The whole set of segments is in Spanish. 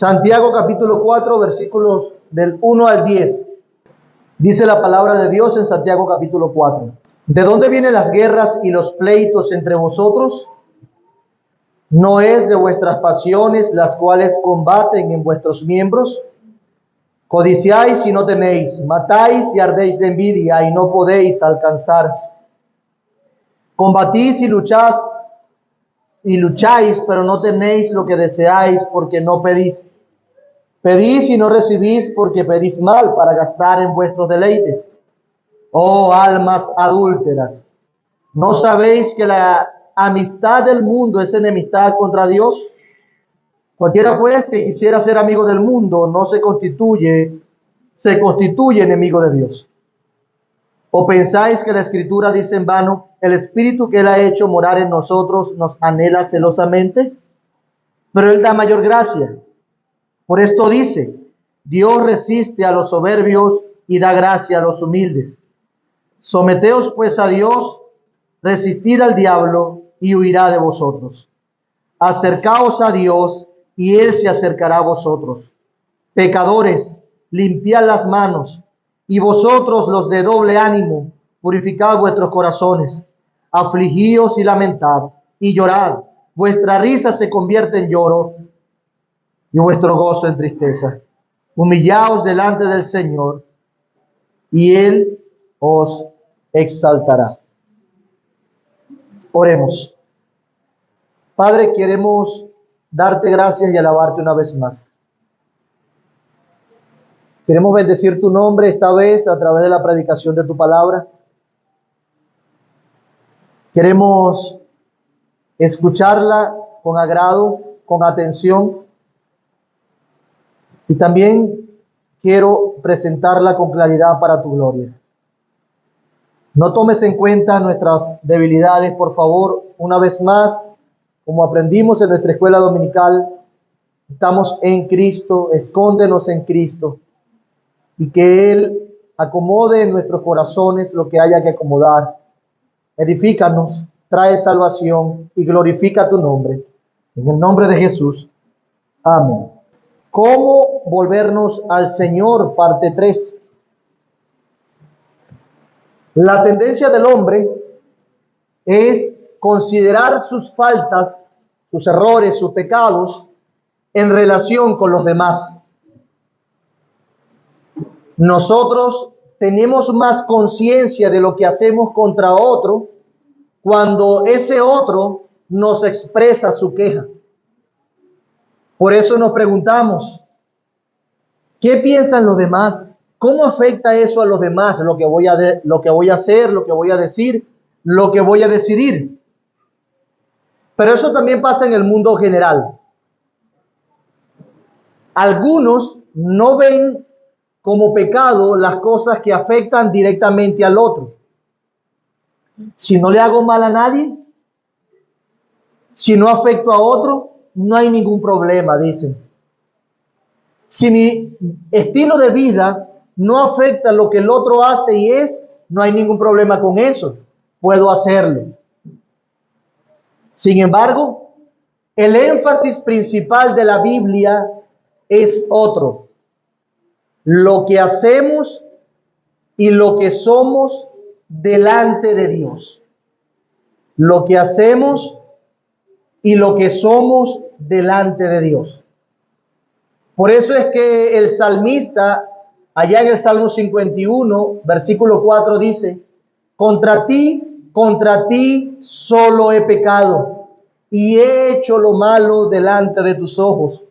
Santiago capítulo 4, versículos del 1 al 10. Dice la palabra de Dios en Santiago capítulo 4. ¿De dónde vienen las guerras y los pleitos entre vosotros? ¿No es de vuestras pasiones las cuales combaten en vuestros miembros? Codiciáis y no tenéis, matáis y ardéis de envidia y no podéis alcanzar. Combatís y lucháis, pero no tenéis lo que deseáis porque no pedís. Pedís y no recibís porque pedís mal para gastar en vuestros deleites. Oh almas adúlteras, ¿no sabéis que la amistad del mundo es enemistad contra Dios? Cualquiera pues que quisiera ser amigo del mundo no se constituye enemigo de Dios. ¿O pensáis que la Escritura dice en vano, el Espíritu que Él ha hecho morar en nosotros nos anhela celosamente? Pero Él da mayor gracia. Por esto dice, Dios resiste a los soberbios y da gracia a los humildes. Someteos pues a Dios, resistid al diablo y huirá de vosotros. Acercaos a Dios y Él se acercará a vosotros. Pecadores, limpiad las manos, y vosotros los de doble ánimo, purificad vuestros corazones. Afligíos y lamentad, y llorad. Vuestra risa se convierte en lloro, y vuestro gozo en tristeza. Humillaos delante del Señor, y Él os exaltará. Oremos. Padre, queremos darte gracias y alabarte una vez más. Queremos bendecir tu nombre esta vez a través de la predicación de tu palabra. Queremos escucharla con agrado, con atención. Y también quiero presentarla con claridad para tu gloria. No tomes en cuenta nuestras debilidades, por favor. Una vez más, como aprendimos en nuestra escuela dominical, estamos en Cristo, escóndenos en Cristo. Y que Él acomode en nuestros corazones lo que haya que acomodar. Edifícanos, trae salvación y glorifica tu nombre. En el nombre de Jesús. Amén. ¿Cómo volvernos al Señor? Parte 3. La tendencia del hombre es considerar sus faltas, sus errores, sus pecados en relación con los demás. Nosotros tenemos más conciencia de lo que hacemos contra otro cuando ese otro nos expresa su queja. Por eso nos preguntamos, ¿qué piensan los demás? ¿Cómo afecta eso a los demás? Lo que voy a hacer, lo que voy a decir, lo que voy a decidir. Pero eso también pasa en el mundo general. Algunos no ven como pecado las cosas que afectan directamente al otro. Si no le hago mal a nadie, si no afecto a otro, no hay ningún problema, dicen. Si mi estilo de vida no afecta lo que el otro hace y es, no hay ningún problema con eso. Puedo hacerlo. Sin embargo, el énfasis principal de la Biblia es otro. Lo que hacemos y lo que somos delante de Dios. Lo que hacemos y lo que somos delante de Dios. Por eso es que el salmista, allá en el Salmo 51, versículo 4 dice, contra ti solo he pecado y he hecho lo malo delante de tus ojos,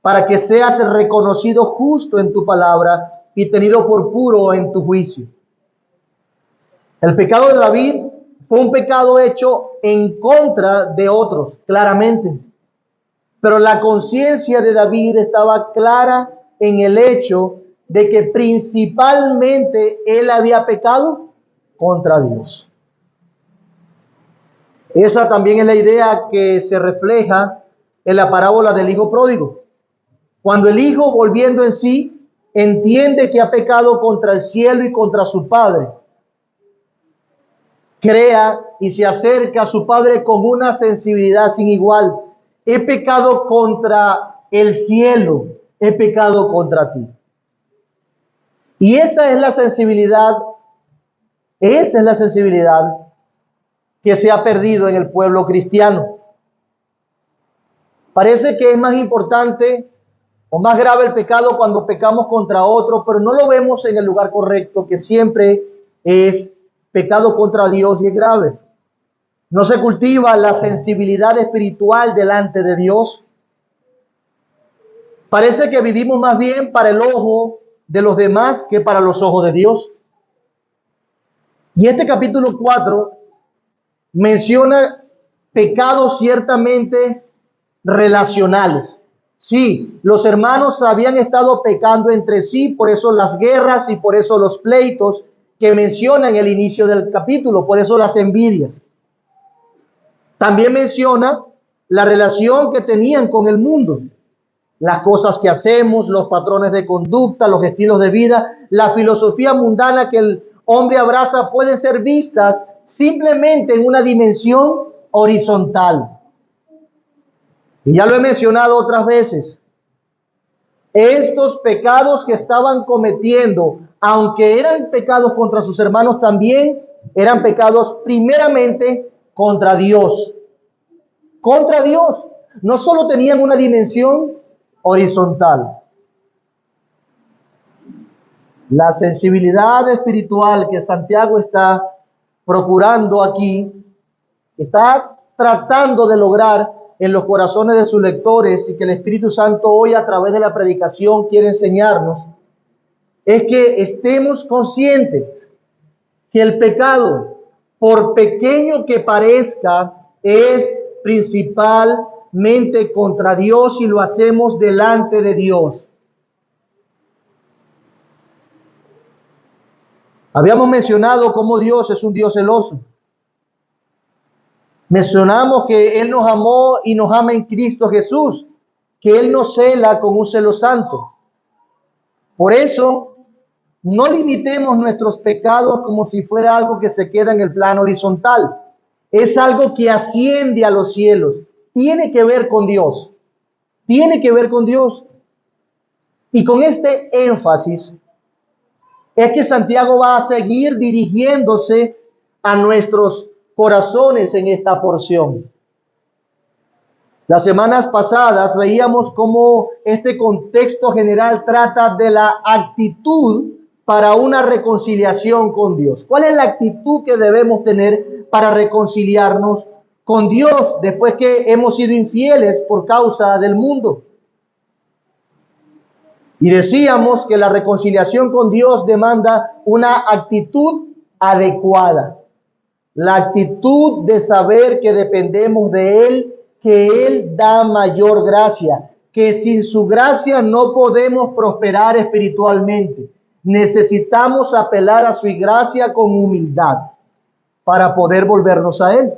para que seas reconocido justo en tu palabra y tenido por puro en tu juicio. El pecado de David fue un pecado hecho en contra de otros, claramente. Pero la conciencia de David estaba clara en el hecho de que principalmente él había pecado contra Dios. Esa también es la idea que se refleja en la parábola del hijo pródigo. Cuando el hijo, volviendo en sí, entiende que ha pecado contra el cielo y contra su padre, crea y se acerca a su padre con una sensibilidad sin igual. He pecado contra el cielo he pecado contra ti. Y esa es la sensibilidad que se ha perdido en el pueblo cristiano. Parece que es más importante o más grave el pecado cuando pecamos contra otro, pero no lo vemos en el lugar correcto, que siempre es pecado contra Dios y es grave. No se cultiva la sensibilidad espiritual delante de Dios. Parece que vivimos más bien para el ojo de los demás que para los ojos de Dios. Y este capítulo 4 menciona pecados ciertamente relacionales. Sí, los hermanos habían estado pecando entre sí, por eso las guerras y por eso los pleitos que menciona en el inicio del capítulo, por eso las envidias. También menciona la relación que tenían con el mundo, las cosas que hacemos, los patrones de conducta, los estilos de vida, la filosofía mundana que el hombre abraza pueden ser vistas simplemente en una dimensión horizontal. Y ya lo he mencionado otras veces. Estos pecados que estaban cometiendo, aunque eran pecados contra sus hermanos, también eran pecados primeramente contra Dios. Contra Dios. No solo tenían una dimensión horizontal. La sensibilidad espiritual que Santiago está procurando aquí, está tratando de lograr en los corazones de sus lectores y que el Espíritu Santo hoy a través de la predicación quiere enseñarnos, es que estemos conscientes que el pecado, por pequeño que parezca, es principalmente contra Dios y lo hacemos delante de Dios. Habíamos mencionado cómo Dios es un Dios celoso. Mencionamos que Él nos amó y nos ama en Cristo Jesús, que Él nos cela con un celo santo. Por eso, no limitemos nuestros pecados como si fuera algo que se queda en el plano horizontal. Es algo que asciende a los cielos. Tiene que ver con Dios. Tiene que ver con Dios. Y con este énfasis es que Santiago va a seguir dirigiéndose a nuestros corazones en esta porción. Las semanas pasadas veíamos cómo este contexto general trata de la actitud para una reconciliación con Dios. ¿Cuál es la actitud que debemos tener para reconciliarnos con Dios después que hemos sido infieles por causa del mundo? Y decíamos que la reconciliación con Dios demanda una actitud adecuada. La actitud de saber que dependemos de Él, que Él da mayor gracia, que sin su gracia no podemos prosperar espiritualmente. Necesitamos apelar a su gracia con humildad para poder volvernos a Él.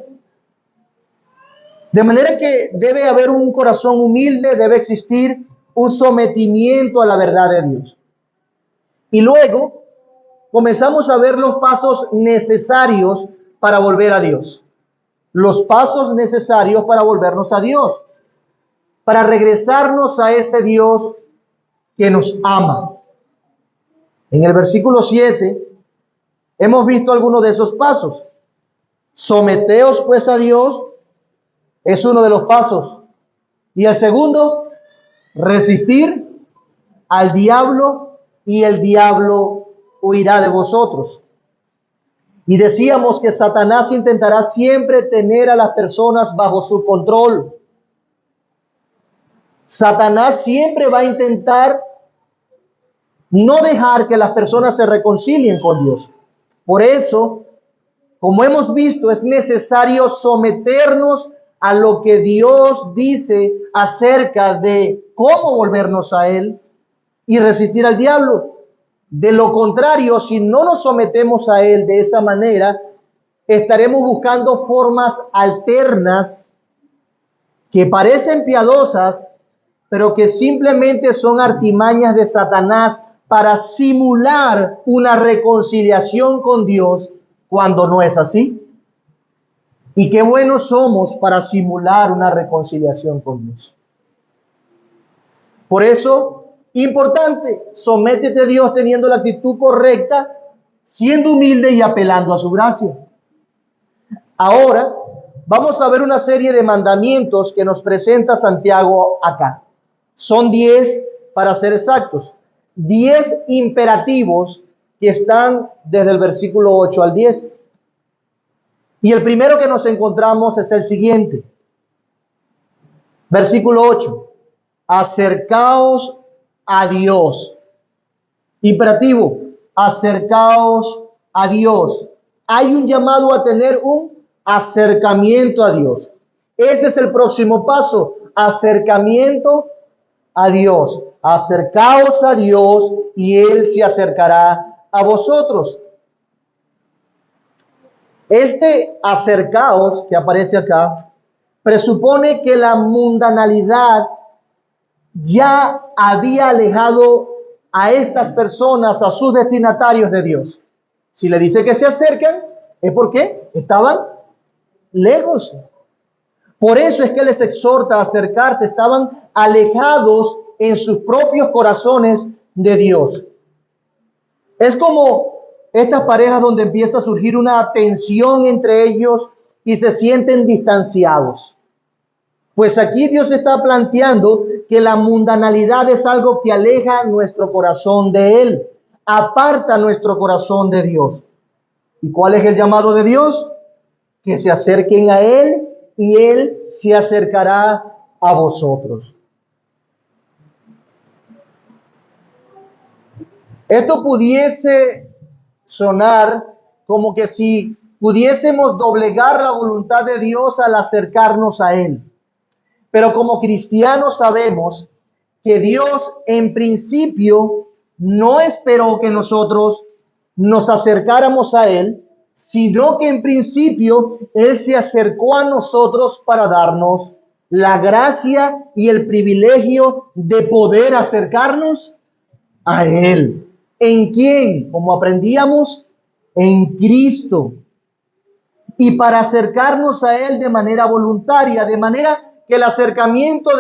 De manera que debe haber un corazón humilde, debe existir un sometimiento a la verdad de Dios. Y luego comenzamos a ver los pasos necesarios para volver a Dios. Los pasos necesarios para volvernos a Dios. Para regresarnos a ese Dios que nos ama. En el versículo 7 hemos visto algunos de esos pasos. Someteos pues a Dios es uno de los pasos. Y el segundo, resistir al diablo y el diablo huirá de vosotros. Y decíamos que Satanás intentará siempre tener a las personas bajo su control. Satanás siempre va a intentar no dejar que las personas se reconcilien con Dios. Por eso, como hemos visto, es necesario someternos a lo que Dios dice acerca de cómo volvernos a Él y resistir al diablo. De lo contrario, si no nos sometemos a Él de esa manera, estaremos buscando formas alternas que parecen piadosas, pero que simplemente son artimañas de Satanás para simular una reconciliación con Dios cuando no es así. Y qué buenos somos para simular una reconciliación con Dios. Por eso Importante, sométete a Dios teniendo la actitud correcta, siendo humilde y apelando a su gracia. Ahora vamos a ver una serie de mandamientos que nos presenta Santiago acá. Son 10 para ser exactos. 10 imperativos que están desde el versículo 8 al 10. Y el primero que nos encontramos es el siguiente. Versículo 8. Acercaos a Dios. Imperativo. Acercaos a Dios. Hay un llamado a tener un acercamiento a Dios. Ese es el próximo paso. Acercamiento a Dios. Acercaos a Dios y Él se acercará a vosotros. Este acercaos que aparece acá presupone que la mundanalidad ya había alejado a estas personas, a sus destinatarios de Dios. Si le dice que se acercan, es porque estaban lejos. Por eso es que les exhorta a acercarse, estaban alejados en sus propios corazones de Dios. Es como estas parejas donde empieza a surgir una tensión entre ellos y se sienten distanciados. Pues aquí Dios está planteando que la mundanalidad es algo que aleja nuestro corazón de Él, aparta nuestro corazón de Dios. ¿Y cuál es el llamado de Dios? Que se acerquen a Él y Él se acercará a vosotros. Esto pudiese sonar como que si pudiésemos doblegar la voluntad de Dios al acercarnos a Él. Pero como cristianos sabemos que Dios en principio no esperó que nosotros nos acercáramos a Él, sino que en principio Él se acercó a nosotros para darnos la gracia y el privilegio de poder acercarnos a Él. ¿En quién? Como aprendíamos, en Cristo. Y para acercarnos a Él de manera voluntaria, de manera que el acercamiento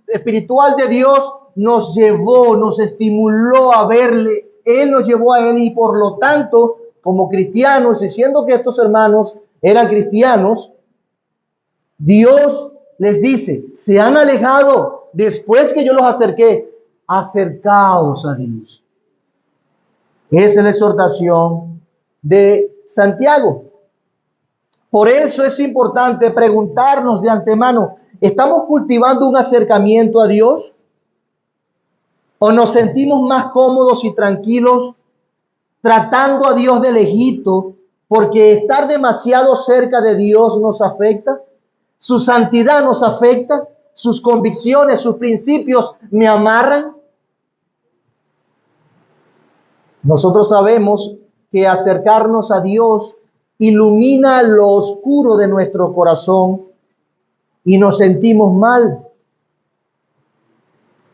espiritual de Dios nos llevó, nos estimuló a verle. Él nos llevó a Él y por lo tanto, como cristianos, y siendo que estos hermanos eran cristianos, Dios les dice, se han alejado después que yo los acerqué, acercaos a Dios. Esa es la exhortación de Santiago. Por eso es importante preguntarnos de antemano, ¿estamos cultivando un acercamiento a Dios? ¿O nos sentimos más cómodos y tranquilos tratando a Dios de lejito porque estar demasiado cerca de Dios nos afecta? ¿Su santidad nos afecta? ¿Sus convicciones, sus principios me amarran? Nosotros sabemos que acercarnos a Dios ilumina lo oscuro de nuestro corazón y nos sentimos mal.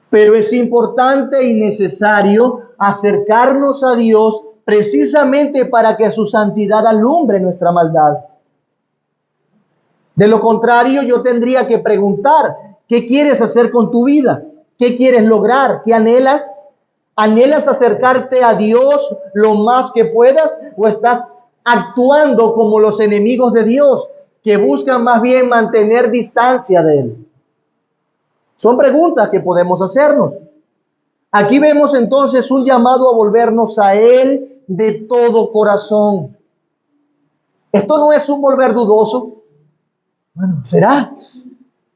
Pero es importante y necesario acercarnos a Dios precisamente para que su santidad alumbre nuestra maldad. De lo contrario, yo tendría que preguntar, ¿qué quieres hacer con tu vida? ¿Qué quieres lograr? ¿Qué anhelas? ¿Anhelas acercarte a Dios lo más que puedas o estás actuando como los enemigos de Dios que buscan más bien mantener distancia de Él? Son preguntas que podemos hacernos. Aquí vemos entonces un llamado a volvernos a Él de todo corazón. Esto no es un volver dudoso. Bueno, ¿será?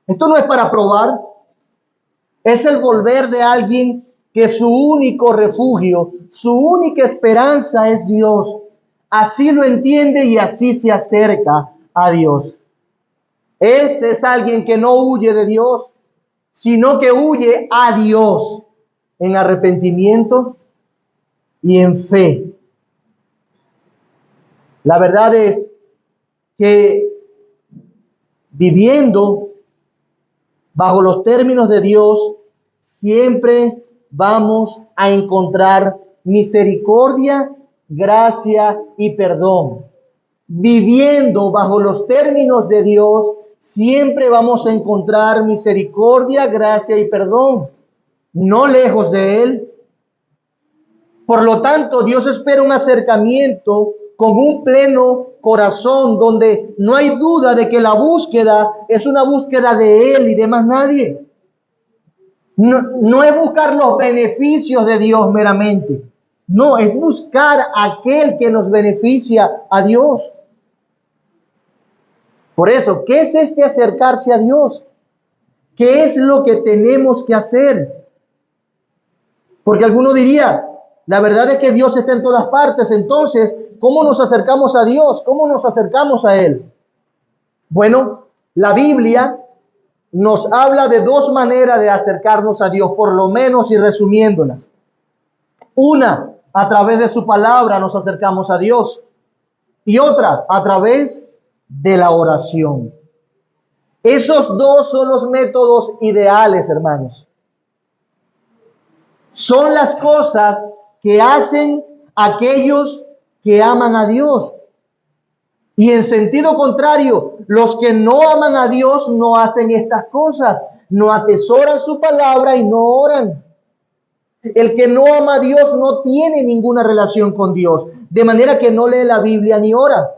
Esto no es para probar. Es el volver de alguien que su único refugio, su única esperanza es Dios. Así lo entiende y así se acerca a Dios. Este es alguien que no huye de Dios, sino que huye a Dios en arrepentimiento y en fe. La verdad es que viviendo bajo los términos de Dios, siempre vamos a encontrar misericordia, gracia y perdón. Viviendo bajo los términos de Dios, siempre vamos a encontrar misericordia, gracia y perdón. no lejos de Él. Por lo tanto, Dios espera un acercamiento con un pleno corazón, donde no hay duda de que la búsqueda es una búsqueda de Él y de más nadie. No es buscar los beneficios de Dios meramente. No, es buscar aquel que nos beneficia a Dios. Por eso, ¿qué es este acercarse a Dios? ¿Qué es lo que tenemos que hacer? Porque alguno diría, la verdad es que Dios está en todas partes, entonces, ¿cómo nos acercamos a Dios? ¿Cómo nos acercamos a Él? Bueno, la Biblia nos habla de dos maneras de acercarnos a Dios, por lo menos y resumiéndolas. Una, a través de su palabra nos acercamos a Dios. Y otra, a través de la oración. Esos dos son los métodos ideales, hermanos. Son las cosas que hacen aquellos que aman a Dios. Y en sentido contrario, los que no aman a Dios no hacen estas cosas, no atesoran su palabra y no oran. El que no ama a Dios no tiene ninguna relación con Dios, de manera que no lee la Biblia ni ora.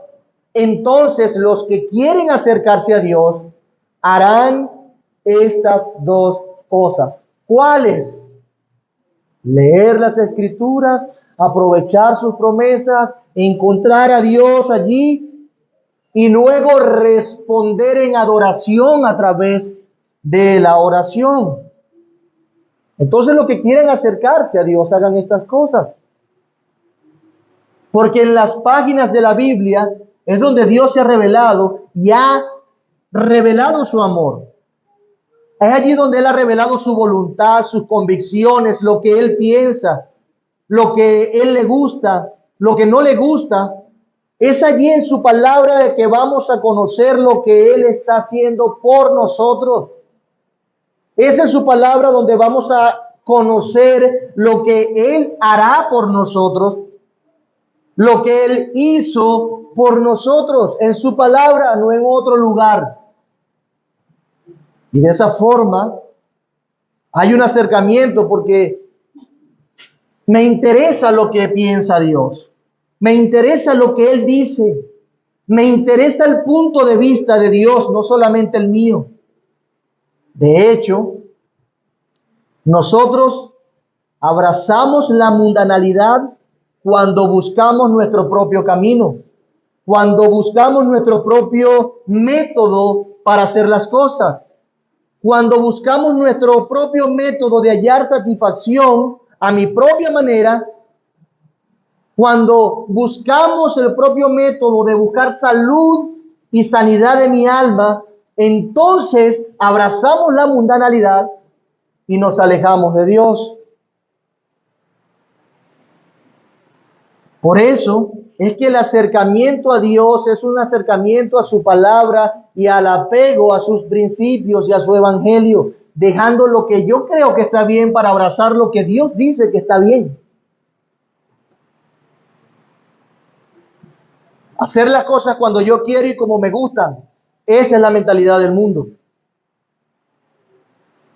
Entonces, los que quieren acercarse a Dios harán estas dos cosas. ¿Cuáles? Leer las Escrituras, aprovechar sus promesas, encontrar a Dios allí y luego responder en adoración a través de la oración. Entonces, los que quieren acercarse a Dios hagan estas cosas. Porque en las páginas de la Biblia es donde Dios se ha revelado y ha revelado su amor. Es allí donde Él ha revelado su voluntad, sus convicciones, lo que Él piensa, lo que Él le gusta, lo que no le gusta. Es allí en su palabra que vamos a conocer lo que Él está haciendo por nosotros. Es en su palabra donde vamos a conocer lo que Él hará por nosotros, lo que Él hizo por nosotros, en su palabra, no en otro lugar. Y de esa forma hay un acercamiento porque me interesa lo que piensa Dios, me interesa lo que Él dice, me interesa el punto de vista de Dios, no solamente el mío. De hecho, nosotros abrazamos la mundanalidad cuando buscamos nuestro propio camino, cuando buscamos nuestro propio método para hacer las cosas, cuando buscamos nuestro propio método de hallar satisfacción a mi propia manera, cuando buscamos el propio método de buscar salud y sanidad de mi alma, entonces abrazamos la mundanalidad y nos alejamos de Dios. Por eso es que el acercamiento a Dios es un acercamiento a su palabra y al apego a sus principios y a su evangelio, dejando lo que yo creo que está bien para abrazar lo que Dios dice que está bien. Hacer las cosas cuando yo quiero y como me gustan, esa es la mentalidad del mundo.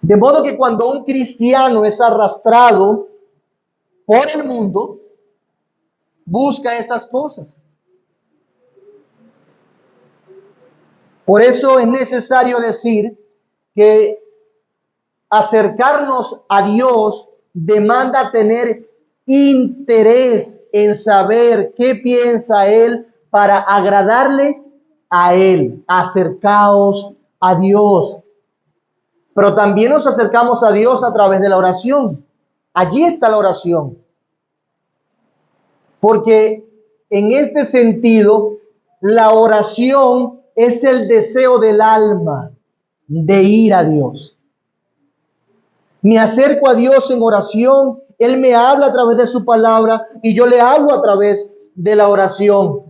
De modo que cuando un cristiano es arrastrado por el mundo, busca esas cosas. Por eso es necesario decir que acercarnos a Dios demanda tener interés en saber qué piensa Él para agradarle a Él. Acercaos a Dios. Pero también nos acercamos a Dios a través de la oración. Allí está la oración. Porque en este sentido, la oración es el deseo del alma de ir a Dios. Me acerco a Dios en oración, Él me habla a través de su palabra y yo le hablo a través de la oración.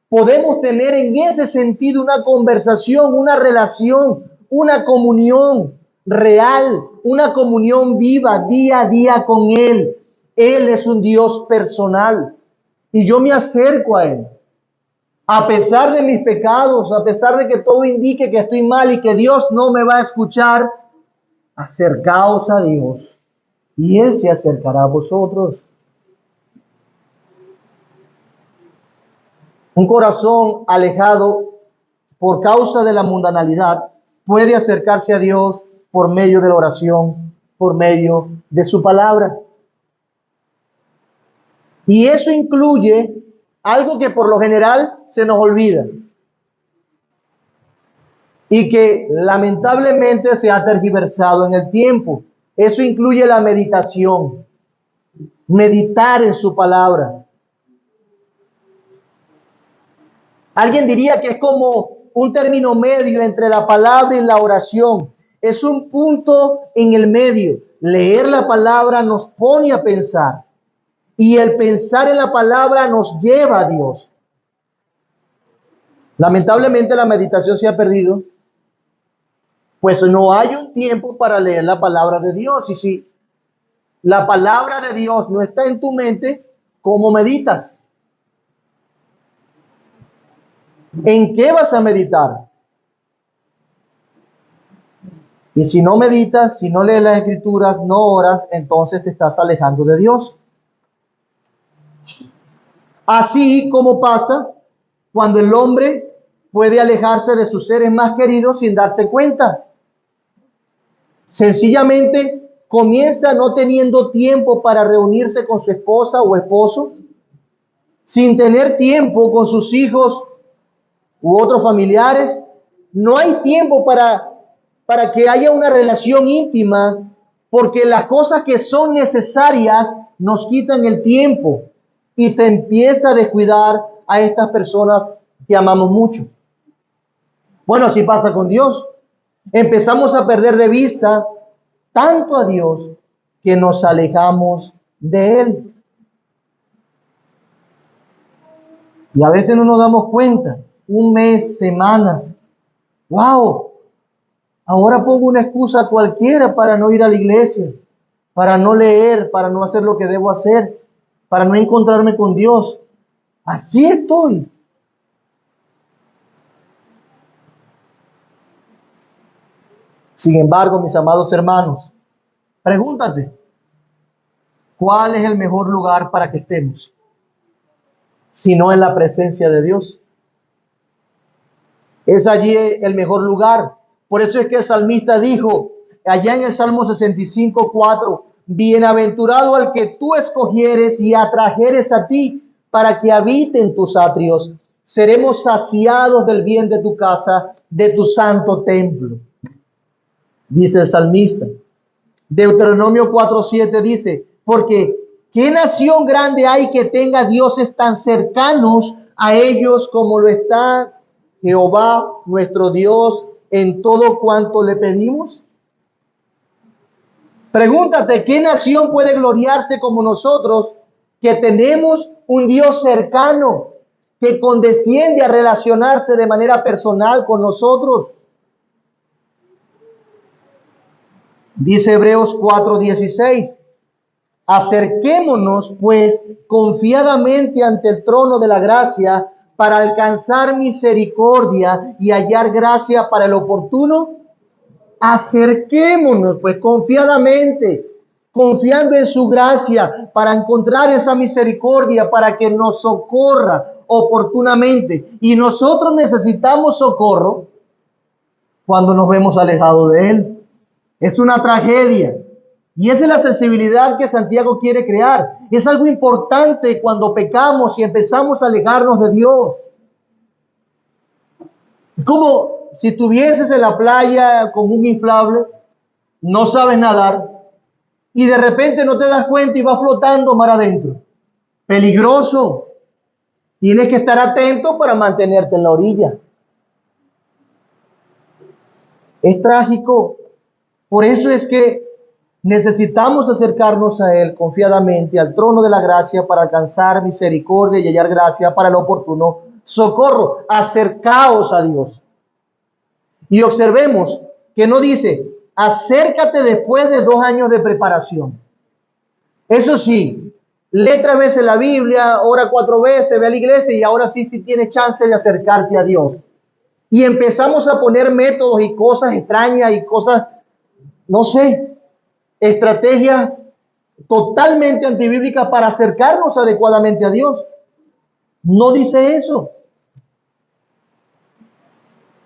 Podemos tener en ese sentido una conversación, una relación, una comunión real, una comunión viva día a día con Él. Él es un Dios personal y yo me acerco a Él. A pesar de mis pecados, a pesar de que todo indique que estoy mal y que Dios no me va a escuchar, acercaos a Dios. y Él se acercará a vosotros. Un corazón alejado por causa de la mundanalidad puede acercarse a Dios por medio de la oración, por medio de su palabra. Y eso incluye algo que por lo general se nos olvida y que lamentablemente se ha tergiversado en el tiempo. Eso incluye la meditación, meditar en su palabra. Alguien diría que es como un término medio entre la palabra y la oración. Es un punto en el medio. Leer la palabra nos pone a pensar y el pensar en la palabra nos lleva a Dios. Lamentablemente la meditación se ha perdido, pues no hay un tiempo para leer la palabra de Dios. Y si la palabra de Dios no está en tu mente, ¿cómo meditas? ¿En qué vas a meditar? Y si no meditas, si no lees las escrituras, no oras, entonces te estás alejando de Dios. Así como pasa cuando el hombre puede alejarse de sus seres más queridos sin darse cuenta. Sencillamente comienza no teniendo tiempo para reunirse con su esposa o esposo, sin tener tiempo con sus hijos u otros familiares. No hay tiempo para que haya una relación íntima, porque las cosas que son necesarias nos quitan el tiempo y se empieza a descuidar a estas personas que amamos mucho. Bueno, así pasa con Dios. Empezamos a perder de vista tanto a Dios que nos alejamos de Él. Y a veces no nos damos cuenta. Un mes, semanas. ¡Wow! Ahora pongo una excusa cualquiera para no ir a la iglesia, para no leer, para no hacer lo que debo hacer, para no encontrarme con Dios. Así estoy. Sin embargo, mis amados hermanos, pregúntate, ¿cuál es el mejor lugar para que estemos? Si no en la presencia de Dios. Es allí el mejor lugar. Por eso es que el salmista dijo, allá en el Salmo 65:4, bienaventurado al que tú escogieres y atrajeres a ti para que habite en tus atrios. Seremos saciados del bien de tu casa, de tu santo templo. Dice el salmista. Deuteronomio 4:7 dice, porque ¿qué nación grande hay que tenga dioses tan cercanos a ellos como lo está Jehová, nuestro Dios, en todo cuanto le pedimos? Pregúntate, ¿qué nación puede gloriarse como nosotros, que tenemos un Dios cercano, que condesciende a relacionarse de manera personal con nosotros? Dice Hebreos 4:16, acerquémonos pues confiadamente ante el trono de la gracia para alcanzar misericordia y hallar gracia para el oportuno. Acerquémonos pues confiadamente, confiando en su gracia para encontrar esa misericordia, para que nos socorra oportunamente. Y nosotros necesitamos socorro cuando nos vemos alejados de Él. Es una tragedia. Y esa es la sensibilidad que Santiago quiere crear. Es algo importante cuando pecamos y empezamos a alejarnos de Dios. Como si estuvieses en la playa con un inflable, no sabes nadar y de repente no te das cuenta y vas flotando mar adentro. Peligroso. Tienes que estar atento para mantenerte en la orilla. Es trágico. Por eso es que necesitamos acercarnos a Él confiadamente, al trono de la gracia, para alcanzar misericordia y hallar gracia para el oportuno socorro. Acercaos a Dios. Y observemos que no dice, acércate después de 2 años de preparación. Eso sí, lee 3 veces la Biblia, ora 4 veces, ve a la iglesia y ahora sí tienes chance de acercarte a Dios. Y empezamos a poner métodos y cosas extrañas y cosas, no sé, estrategias totalmente antibíblicas para acercarnos adecuadamente a Dios. No dice eso.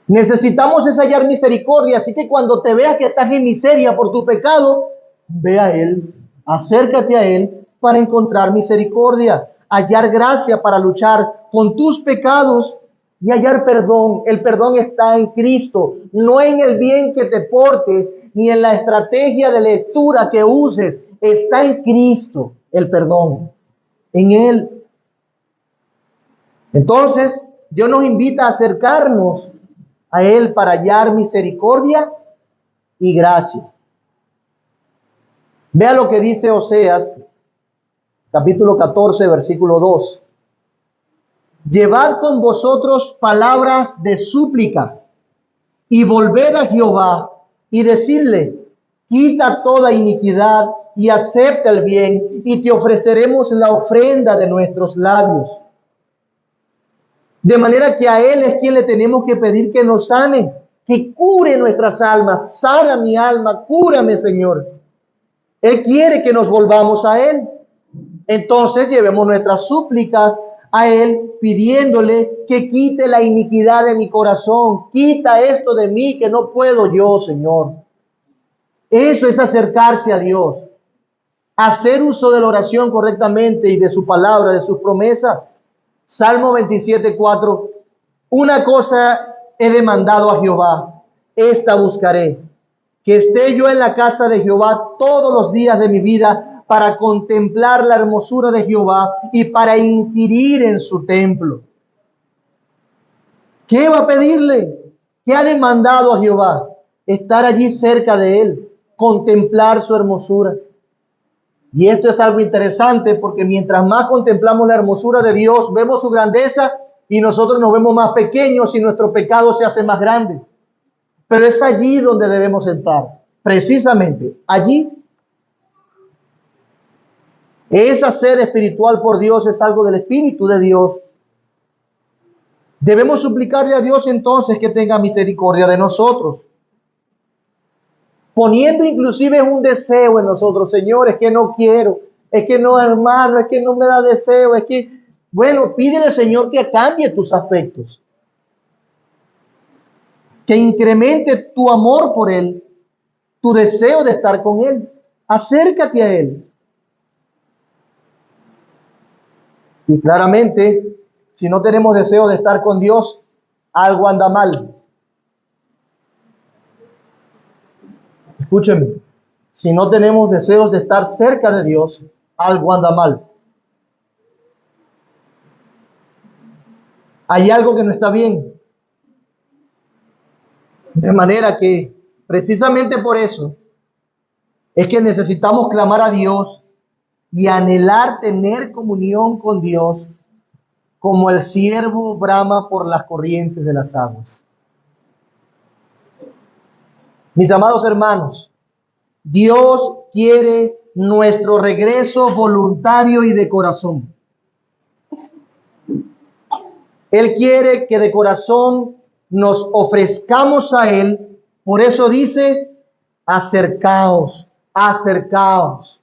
Necesitamos es hallar misericordia, así que cuando te veas que estás en miseria por tu pecado, ve a Él, acércate a Él para encontrar misericordia, hallar gracia para luchar con tus pecados y hallar perdón. El perdón está en Cristo, no en el bien que te portes, ni en la estrategia de lectura que uses. Está en Cristo el perdón, en Él. Entonces, Dios nos invita a acercarnos a Él para hallar misericordia y gracia. Vea lo que dice Oseas, capítulo 14, versículo 2. Llevad con vosotros palabras de súplica y volved a Jehová y decidle, quita toda iniquidad y acepta el bien y te ofreceremos la ofrenda de nuestros labios. De manera que a Él es quien le tenemos que pedir que nos sane, que cure nuestras almas. Sana mi alma, cúrame, Señor. Él quiere que nos volvamos a Él. Entonces llevemos nuestras súplicas a Él, pidiéndole que quite la iniquidad de mi corazón. Quita esto de mí que no puedo yo, Señor. Eso es acercarse a Dios. Hacer uso de la oración correctamente y de su palabra, de sus promesas. Salmo 27:4. Una cosa he demandado a Jehová, esta buscaré, que esté yo en la casa de Jehová todos los días de mi vida para contemplar la hermosura de Jehová y para inquirir en su templo. ¿Qué va a pedirle? ¿Qué ha demandado a Jehová? Estar allí cerca de Él, contemplar su hermosura. Y esto es algo interesante porque mientras más contemplamos la hermosura de Dios, vemos su grandeza y nosotros nos vemos más pequeños y nuestro pecado se hace más grande. Pero es allí donde debemos estar, precisamente allí. Esa sed espiritual por Dios es algo del Espíritu de Dios. Debemos suplicarle a Dios entonces que tenga misericordia de nosotros. Poniendo inclusive un deseo en nosotros, Señor, es que no quiero, es que no, hermano, es que no me da deseo, es que, bueno, pídele al Señor que cambie tus afectos, que incremente tu amor por Él, tu deseo de estar con Él. Acércate a Él. Y claramente, si no tenemos deseo de estar con Dios, algo anda mal. Escúcheme, si no tenemos deseos de estar cerca de Dios, algo anda mal. Hay algo que no está bien. De manera que, precisamente por eso, es que necesitamos clamar a Dios y anhelar tener comunión con Dios como el ciervo brama por las corrientes de las aguas. Mis amados hermanos, Dios quiere nuestro regreso voluntario y de corazón. Él quiere que de corazón nos ofrezcamos a Él. Por eso dice, acercaos, acercaos.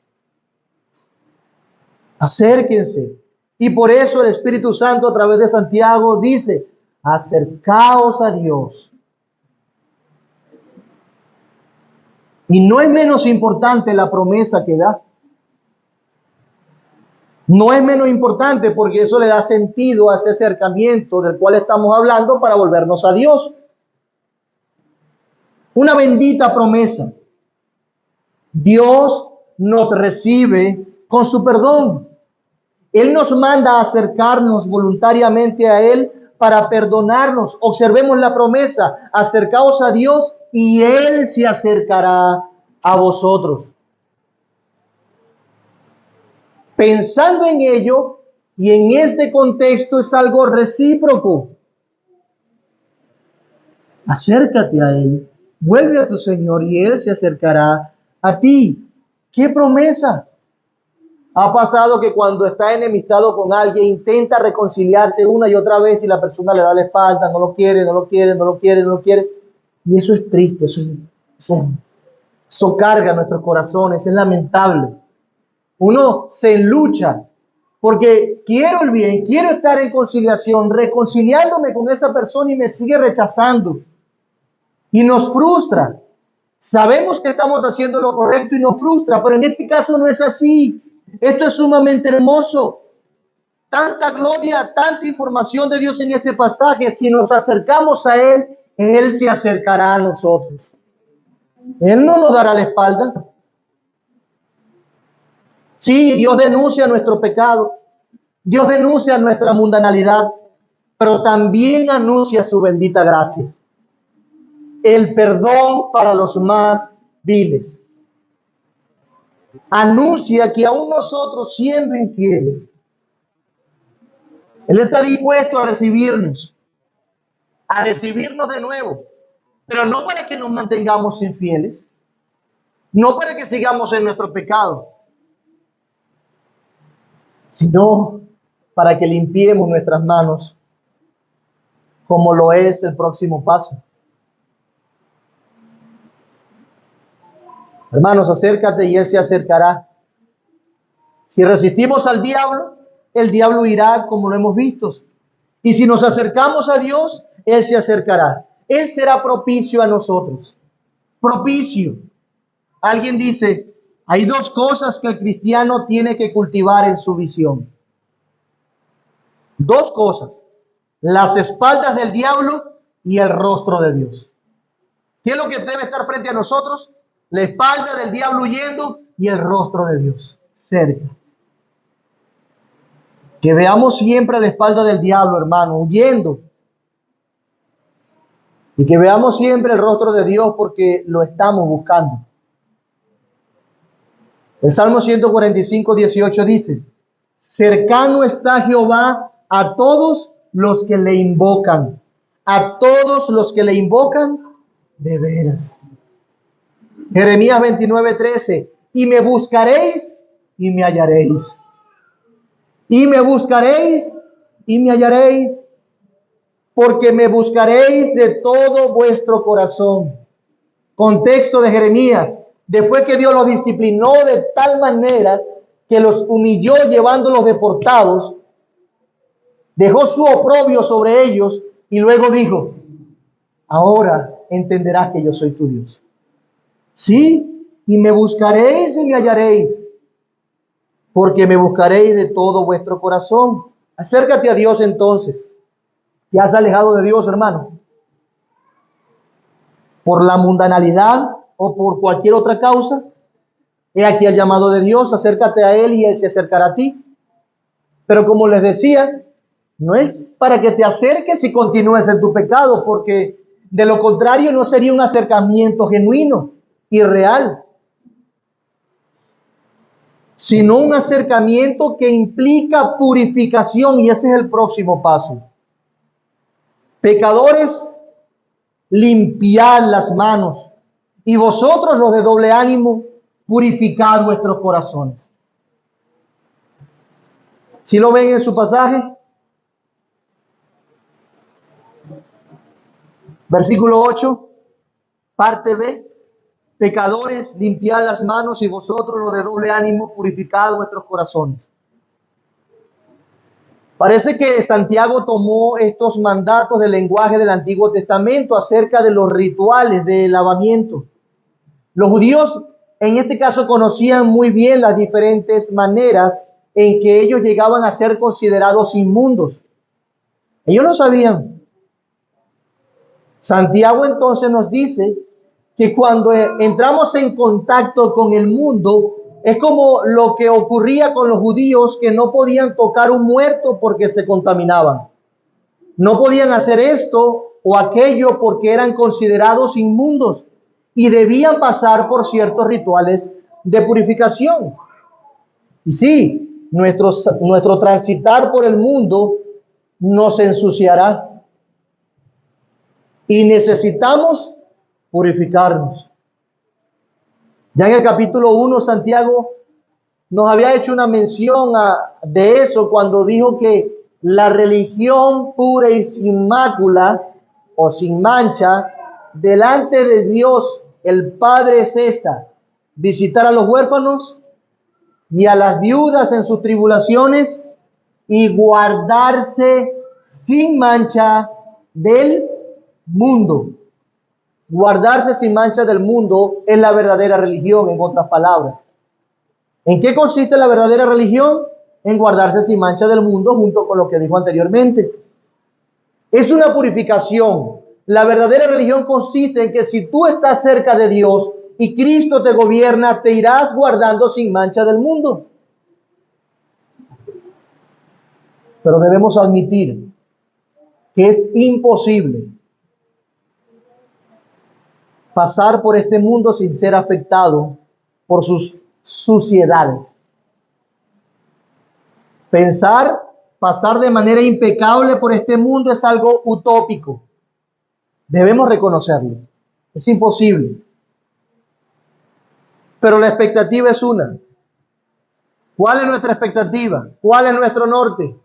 Acérquense. Y por eso el Espíritu Santo a través de Santiago dice, acercaos a Dios. Y no es menos importante la promesa que da. No es menos importante porque eso le da sentido a ese acercamiento del cual estamos hablando para volvernos a Dios. Una bendita promesa. Dios nos recibe con su perdón. Él nos manda a acercarnos voluntariamente a Él para perdonarnos. Observemos la promesa. Acercaos a Dios y Él se acercará a vosotros. Pensando en ello, y en este contexto es algo recíproco. Acércate a Él, vuelve a tu Señor y Él se acercará a ti. ¡Qué promesa! Ha pasado que cuando está enemistado con alguien, intenta reconciliarse una y otra vez y la persona le da la espalda, no lo quiere, no lo quiere, no lo quiere, no lo quiere. Y eso es triste, eso carga nuestros corazones, es lamentable. Uno se enlucha porque quiero el bien, quiero estar en conciliación, reconciliándome con esa persona y me sigue rechazando. Y nos frustra. Sabemos que estamos haciendo lo correcto y nos frustra, pero en este caso no es así. Esto es sumamente hermoso. Tanta gloria, tanta información de Dios en este pasaje. Si nos acercamos a Él, Él se acercará a nosotros. Él no nos dará la espalda. Sí, Dios denuncia nuestro pecado. Dios denuncia nuestra mundanalidad, pero también anuncia su bendita gracia. El perdón para los más viles. Anuncia que aún nosotros siendo infieles, Él está dispuesto a recibirnos de nuevo, pero no para que nos mantengamos infieles, no para que sigamos en nuestro pecado, sino para que limpiemos nuestras manos, como lo es el próximo paso. Hermanos, acércate y Él se acercará. Si resistimos al diablo, el diablo irá, como lo hemos visto. Y si nos acercamos a Dios, Él se acercará. Él será propicio a nosotros. Propicio. Alguien dice, hay dos cosas que el cristiano tiene que cultivar en su visión. Dos cosas. Las espaldas del diablo y el rostro de Dios. ¿Qué es lo que debe estar frente a nosotros? La espalda del diablo huyendo y el rostro de Dios cerca. Que veamos siempre la espalda del diablo, hermano, huyendo. Y que veamos siempre el rostro de Dios porque lo estamos buscando. El Salmo 145, 18 dice, cercano está Jehová a todos los que le invocan. A todos los que le invocan de veras. Jeremías 29, 13. Y me buscaréis y me hallaréis. Y me buscaréis y me hallaréis. Porque me buscaréis de todo vuestro corazón. Contexto de Jeremías. Después que Dios los disciplinó de tal manera que los humilló llevándolos deportados, dejó su oprobio sobre ellos y luego dijo, ahora entenderás que yo soy tu Dios. Sí, y me buscaréis y me hallaréis, porque me buscaréis de todo vuestro corazón. Acércate a Dios entonces. ¿Te has alejado de Dios, hermano? ¿Por la mundanalidad o por cualquier otra causa? He aquí el llamado de Dios, acércate a Él y Él se acercará a ti. Pero como les decía, no es para que te acerques y continúes en tu pecado, porque de lo contrario no sería un acercamiento genuino y real, sino un acercamiento que implica purificación, y ese es el próximo paso. Pecadores, limpiad las manos, y vosotros los de doble ánimo, purificad vuestros corazones. ¿Sí lo ven en su pasaje? Versículo 8, parte B. Pecadores, limpiad las manos, y vosotros los de doble ánimo, purificad vuestros corazones. Parece que Santiago tomó estos mandatos del lenguaje del Antiguo Testamento acerca de los rituales de lavamiento. Los judíos en este caso conocían muy bien las diferentes maneras en que ellos llegaban a ser considerados inmundos. Ellos lo sabían. Santiago entonces nos dice que cuando entramos en contacto con el mundo, es como lo que ocurría con los judíos que no podían tocar un muerto porque se contaminaban. No podían hacer esto o aquello porque eran considerados inmundos y debían pasar por ciertos rituales de purificación. Y sí, nuestro transitar por el mundo nos ensuciará y necesitamos purificarnos. Ya en el capítulo 1, Santiago nos había hecho una mención de eso cuando dijo que la religión pura y sin mácula o sin mancha delante de Dios el Padre es esta: visitar a los huérfanos y a las viudas en sus tribulaciones, y guardarse sin mancha del mundo. Guardarse sin mancha del mundo es la verdadera religión, en otras palabras. ¿En qué consiste la verdadera religión? En guardarse sin mancha del mundo, junto con lo que dijo anteriormente. Es una purificación. La verdadera religión consiste en que si tú estás cerca de Dios y Cristo te gobierna, te irás guardando sin mancha del mundo. Pero debemos admitir que es imposible pasar por este mundo sin ser afectado por sus suciedades. Pasar de manera impecable por este mundo es algo utópico. Debemos reconocerlo. Es imposible. Pero la expectativa es una. ¿Cuál es nuestra expectativa? ¿Cuál es nuestro norte?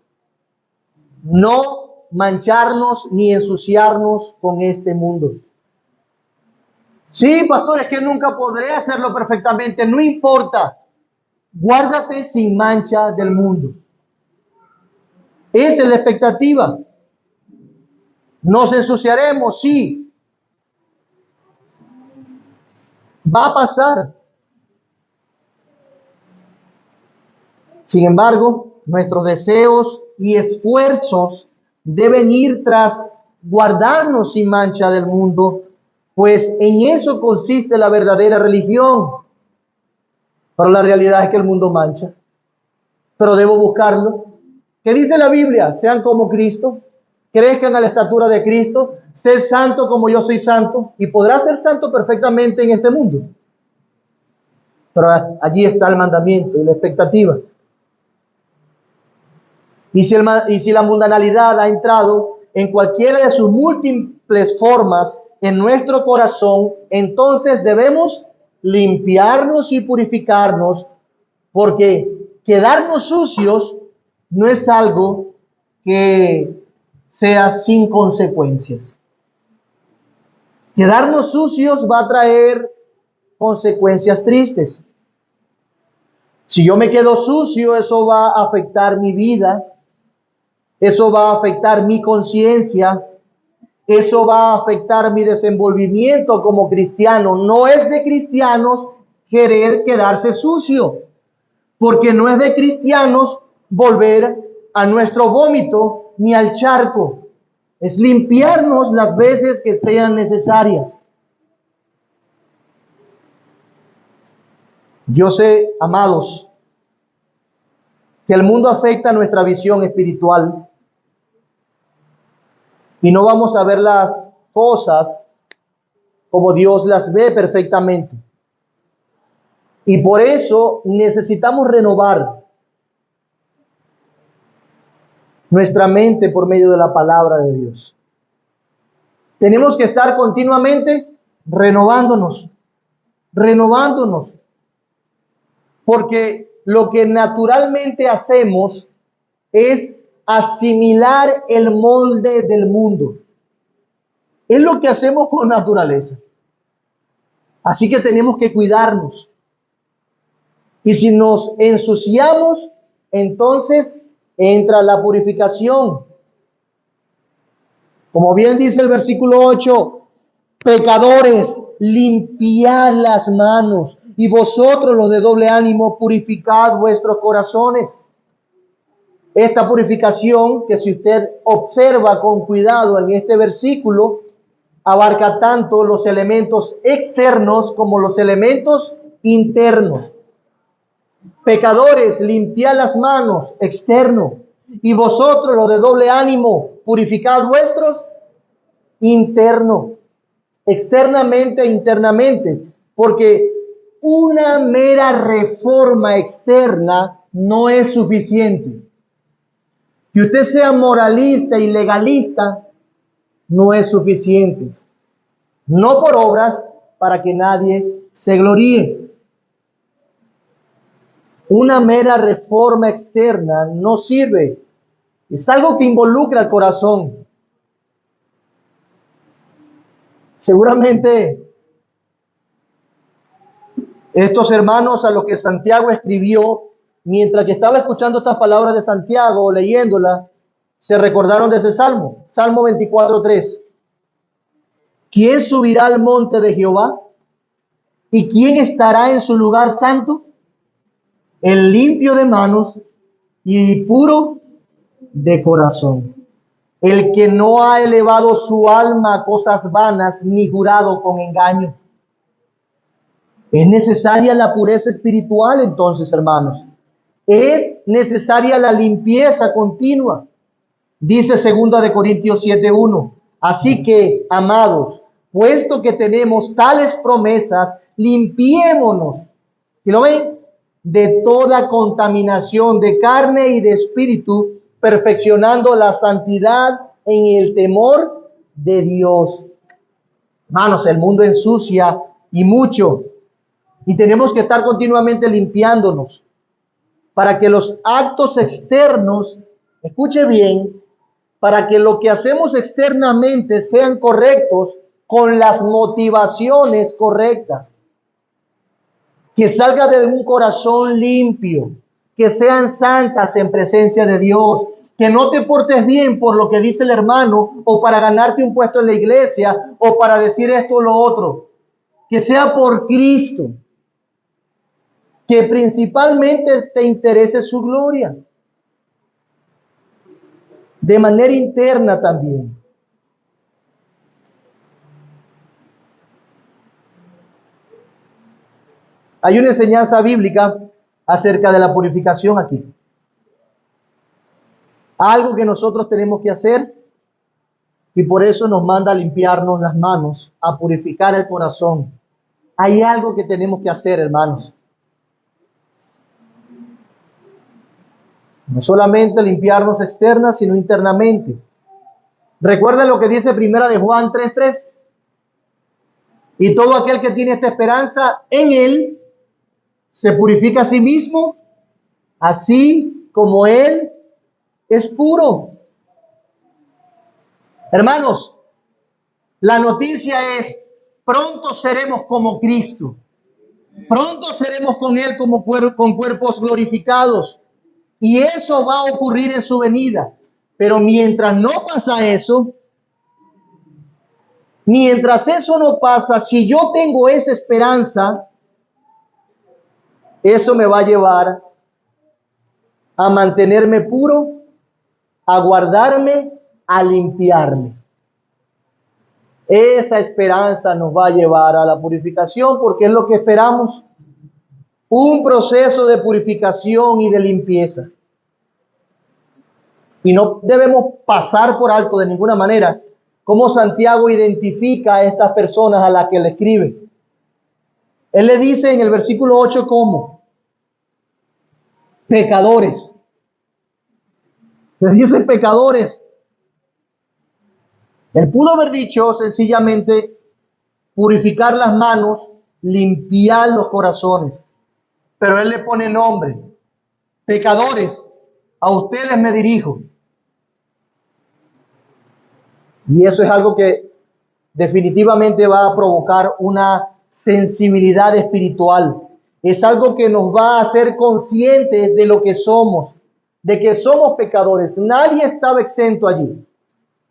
No mancharnos ni ensuciarnos con este mundo. Sí, pastor, es que nunca podré hacerlo perfectamente. No importa. Guárdate sin mancha del mundo. Esa es la expectativa. ¿Nos ensuciaremos? Sí. Va a pasar. Sin embargo, nuestros deseos y esfuerzos deben ir tras guardarnos sin mancha del mundo, pues en eso consiste la verdadera religión. Pero la realidad es que el mundo mancha. Pero debo buscarlo. ¿Qué dice la Biblia? Sean como Cristo, crezcan a la estatura de Cristo, sé santo como yo soy santo, y podrás ser santo perfectamente en este mundo. Pero allí está el mandamiento y la expectativa. Y si la mundanalidad ha entrado en cualquiera de sus múltiples formas en nuestro corazón, entonces debemos limpiarnos y purificarnos, porque quedarnos sucios no es algo que sea sin consecuencias. Quedarnos sucios va a traer consecuencias tristes. Si yo me quedo sucio, eso va a afectar mi vida, eso va a afectar mi conciencia, eso va a afectar mi desenvolvimiento como cristiano. No es de cristianos querer quedarse sucio, porque no es de cristianos volver a nuestro vómito ni al charco. Es limpiarnos las veces que sean necesarias. Yo sé, amados, que el mundo afecta nuestra visión espiritual y no vamos a ver las cosas como Dios las ve perfectamente. Y por eso necesitamos renovar nuestra mente por medio de la palabra de Dios. Tenemos que estar continuamente renovándonos, porque lo que naturalmente hacemos es asimilar el molde del mundo. Es lo que hacemos con naturaleza. Así que tenemos que cuidarnos. Y si nos ensuciamos, entonces entra la purificación. Como bien dice el versículo 8, pecadores, limpiad las manos, y vosotros los de doble ánimo, purificad vuestros corazones. Esta purificación, que si usted observa con cuidado en este versículo, abarca tanto los elementos externos como los elementos internos. Pecadores, limpiad las manos, externo, y vosotros los de doble ánimo, purificad vuestros interno, externamente e internamente, porque una mera reforma externa no es suficiente. Que usted sea moralista y legalista no es suficiente. No por obras para que nadie se gloríe. Una mera reforma externa no sirve. Es algo que involucra al corazón. Seguramente estos hermanos a los que Santiago escribió mientras que estaba escuchando estas palabras de Santiago, leyéndolas, se recordaron de ese salmo, Salmo 24:3. ¿Quién subirá al monte de Jehová? ¿Y quién estará en su lugar santo? El limpio de manos y puro de corazón, el que no ha elevado su alma a cosas vanas ni jurado con engaño. Es necesaria la pureza espiritual, entonces, hermanos. Es necesaria la limpieza continua. Dice 2 Corintios 7:1. Así que, amados, puesto que tenemos tales promesas, limpiémonos. ¿Y lo ven? De toda contaminación de carne y de espíritu, perfeccionando la santidad en el temor de Dios. Hermanos, el mundo ensucia y mucho. Y tenemos que estar continuamente limpiándonos para que los actos externos, escuche bien, para que lo que hacemos externamente sean correctos con las motivaciones correctas. Que salga de un corazón limpio, que sean santas en presencia de Dios, que no te portes bien por lo que dice el hermano o para ganarte un puesto en la iglesia o para decir esto o lo otro. Que sea por Cristo. Que principalmente te interese su gloria. De manera interna también. Hay una enseñanza bíblica acerca de la purificación aquí. Algo que nosotros tenemos que hacer y por eso nos manda a limpiarnos las manos, a purificar el corazón. Hay algo que tenemos que hacer, hermanos. No solamente limpiarnos externa, sino internamente. Recuerda lo que dice Primera de Juan 3:3. Y todo aquel que tiene esta esperanza en él se purifica a sí mismo, así como él es puro. Hermanos, la noticia es: pronto seremos como Cristo. Pronto seremos con él como con cuerpos glorificados. Y eso va a ocurrir en su venida. Pero mientras no pasa eso, mientras eso no pasa, si yo tengo esa esperanza, eso me va a llevar a mantenerme puro, a guardarme, a limpiarme. Esa esperanza nos va a llevar a la purificación, porque es lo que esperamos. Un proceso de purificación y de limpieza. Y no debemos pasar por alto de ninguna manera cómo Santiago identifica a estas personas a las que le escribe. Él le dice en el versículo 8 ¿cómo? Pecadores. Les dice pecadores. Él pudo haber dicho sencillamente purificar las manos, limpiar los corazones. Pero él le pone nombre. Pecadores, a ustedes me dirijo. Y eso es algo que definitivamente va a provocar una sensibilidad espiritual. Es algo que nos va a hacer conscientes de lo que somos, de que somos pecadores. Nadie estaba exento allí.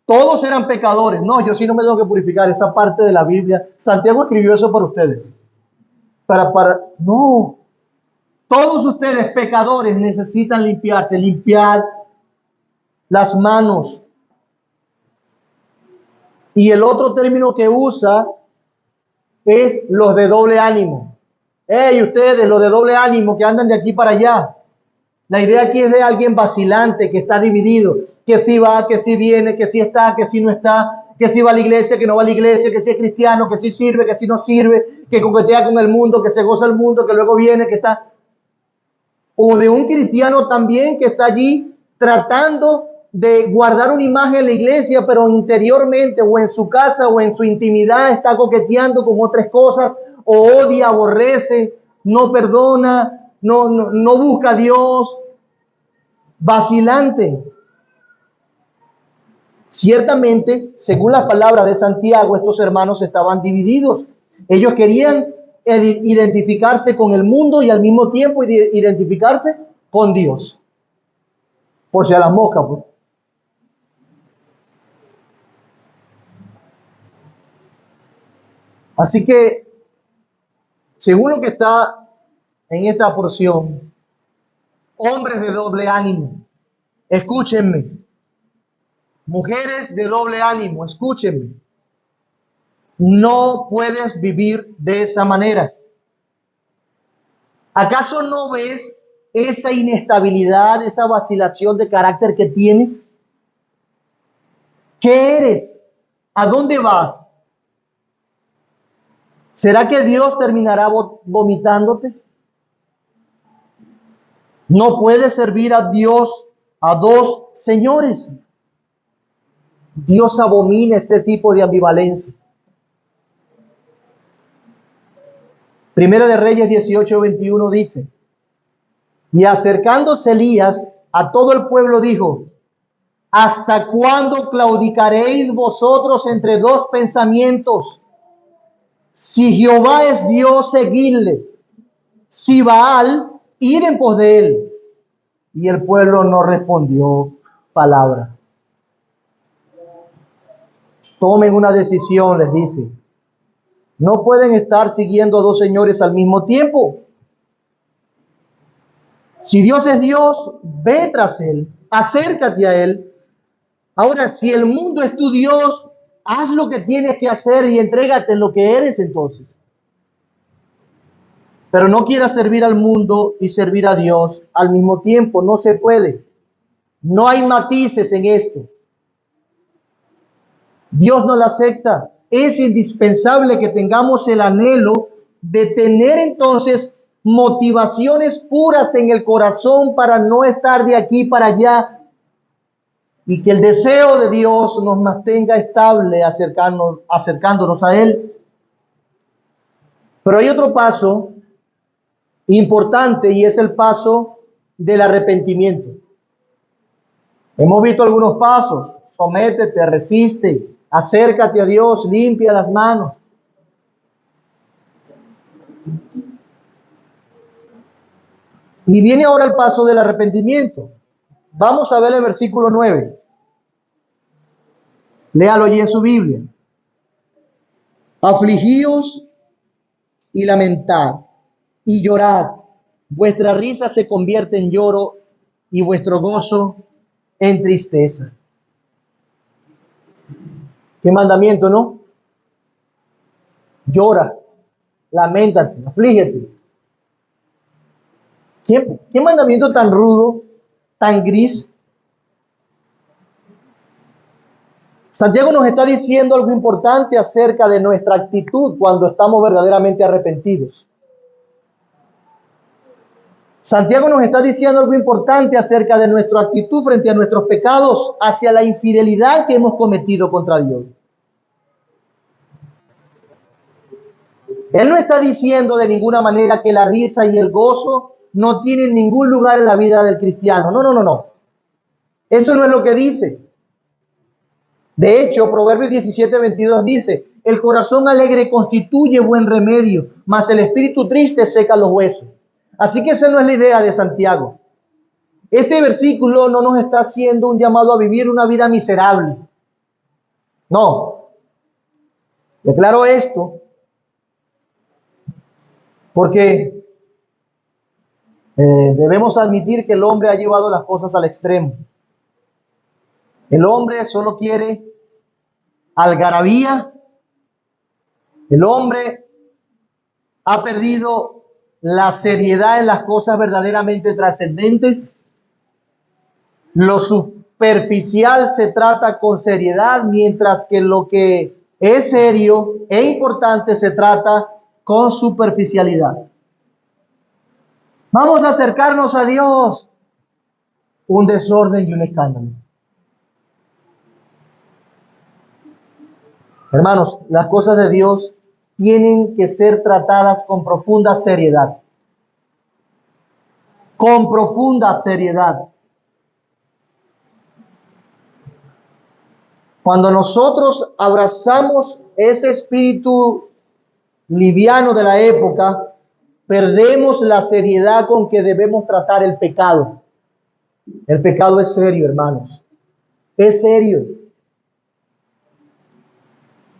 Todos eran pecadores. No, yo sí no me tengo que purificar. Esa parte de la Biblia, Santiago escribió eso para ustedes. No. Todos ustedes, pecadores, necesitan limpiarse. Limpiar las manos. Y el otro término que usa es los de doble ánimo. Ustedes, los de doble ánimo que andan de aquí para allá. La idea aquí es de alguien vacilante, que está dividido, que sí va, que sí viene, que sí está, que sí no está, que sí va a la iglesia, que no va a la iglesia, que sí es cristiano, que sí sirve, que sí no sirve, que coquetea con el mundo, que se goza el mundo, que luego viene, que está. O de un cristiano también que está allí tratando de guardar una imagen en la iglesia, pero interiormente o en su casa o en su intimidad está coqueteando con otras cosas, o odia, aborrece, no perdona, no busca a Dios. Vacilante. Ciertamente, según las palabras de Santiago, estos hermanos estaban divididos. Ellos querían identificarse con el mundo y al mismo tiempo identificarse con Dios. Por si a las moscas, pues. Así que, según lo que está en esta porción, hombres de doble ánimo, escúchenme. Mujeres de doble ánimo, escúchenme. No puedes vivir de esa manera. ¿Acaso no ves esa inestabilidad, esa vacilación de carácter que tienes? ¿Qué eres? ¿A dónde vas? ¿Será que Dios terminará vomitándote? No puedes servir a Dios a dos señores. Dios abomina este tipo de ambivalencia. Primera de Reyes 18:21 dice: y acercándose Elías a todo el pueblo dijo: ¿hasta cuándo claudicaréis vosotros entre dos pensamientos? Si Jehová es Dios, seguidle; si Baal, id en pos de él. Y el pueblo no respondió palabra. Tomen una decisión, les dice. No pueden estar siguiendo a dos señores al mismo tiempo. Si Dios es Dios, ve tras él, acércate a él. Ahora, si el mundo es tu Dios, haz lo que tienes que hacer y entrégate en lo que eres entonces. Pero no quieras servir al mundo y servir a Dios al mismo tiempo. No se puede. No hay matices en esto. Dios no la acepta. Es indispensable que tengamos el anhelo de tener entonces motivaciones puras en el corazón para no estar de aquí para allá, y que el deseo de Dios nos mantenga estable acercándonos a Él. Pero hay otro paso importante, y es el paso del arrepentimiento. Hemos visto algunos pasos: sométete, resiste, acércate a Dios, limpia las manos. Y viene ahora el paso del arrepentimiento. Vamos a ver el versículo 9. Léalo allí en su Biblia. Afligíos y lamentad y llorad. Vuestra risa se convierte en lloro y vuestro gozo en tristeza. Qué mandamiento, ¿no? Llora, laméntate, aflígete. ¿Qué mandamiento tan rudo, tan gris? Santiago nos está diciendo algo importante acerca de nuestra actitud cuando estamos verdaderamente arrepentidos. Santiago nos está diciendo algo importante acerca de nuestra actitud frente a nuestros pecados, hacia la infidelidad que hemos cometido contra Dios. Él no está diciendo de ninguna manera que la risa y el gozo no tienen ningún lugar en la vida del cristiano. No. Eso no es lo que dice. De hecho, Proverbios 17:22 dice: el corazón alegre constituye buen remedio, mas el espíritu triste seca los huesos. Así que esa no es la idea de Santiago. Este versículo no nos está haciendo un llamado a vivir una vida miserable. No. Declaro esto porque debemos admitir que el hombre ha llevado las cosas al extremo. El hombre solo quiere algarabía. El hombre ha perdido la seriedad en las cosas verdaderamente trascendentes. Lo superficial se trata con seriedad, mientras que lo que es serio e importante se trata con superficialidad. Vamos a acercarnos a Dios. Un desorden y un escándalo. Hermanos, las cosas de Dios tienen que ser tratadas con profunda seriedad. Con profunda seriedad. Cuando nosotros abrazamos ese espíritu liviano de la época, perdemos la seriedad con que debemos tratar el pecado. El pecado es serio, hermanos. Es serio.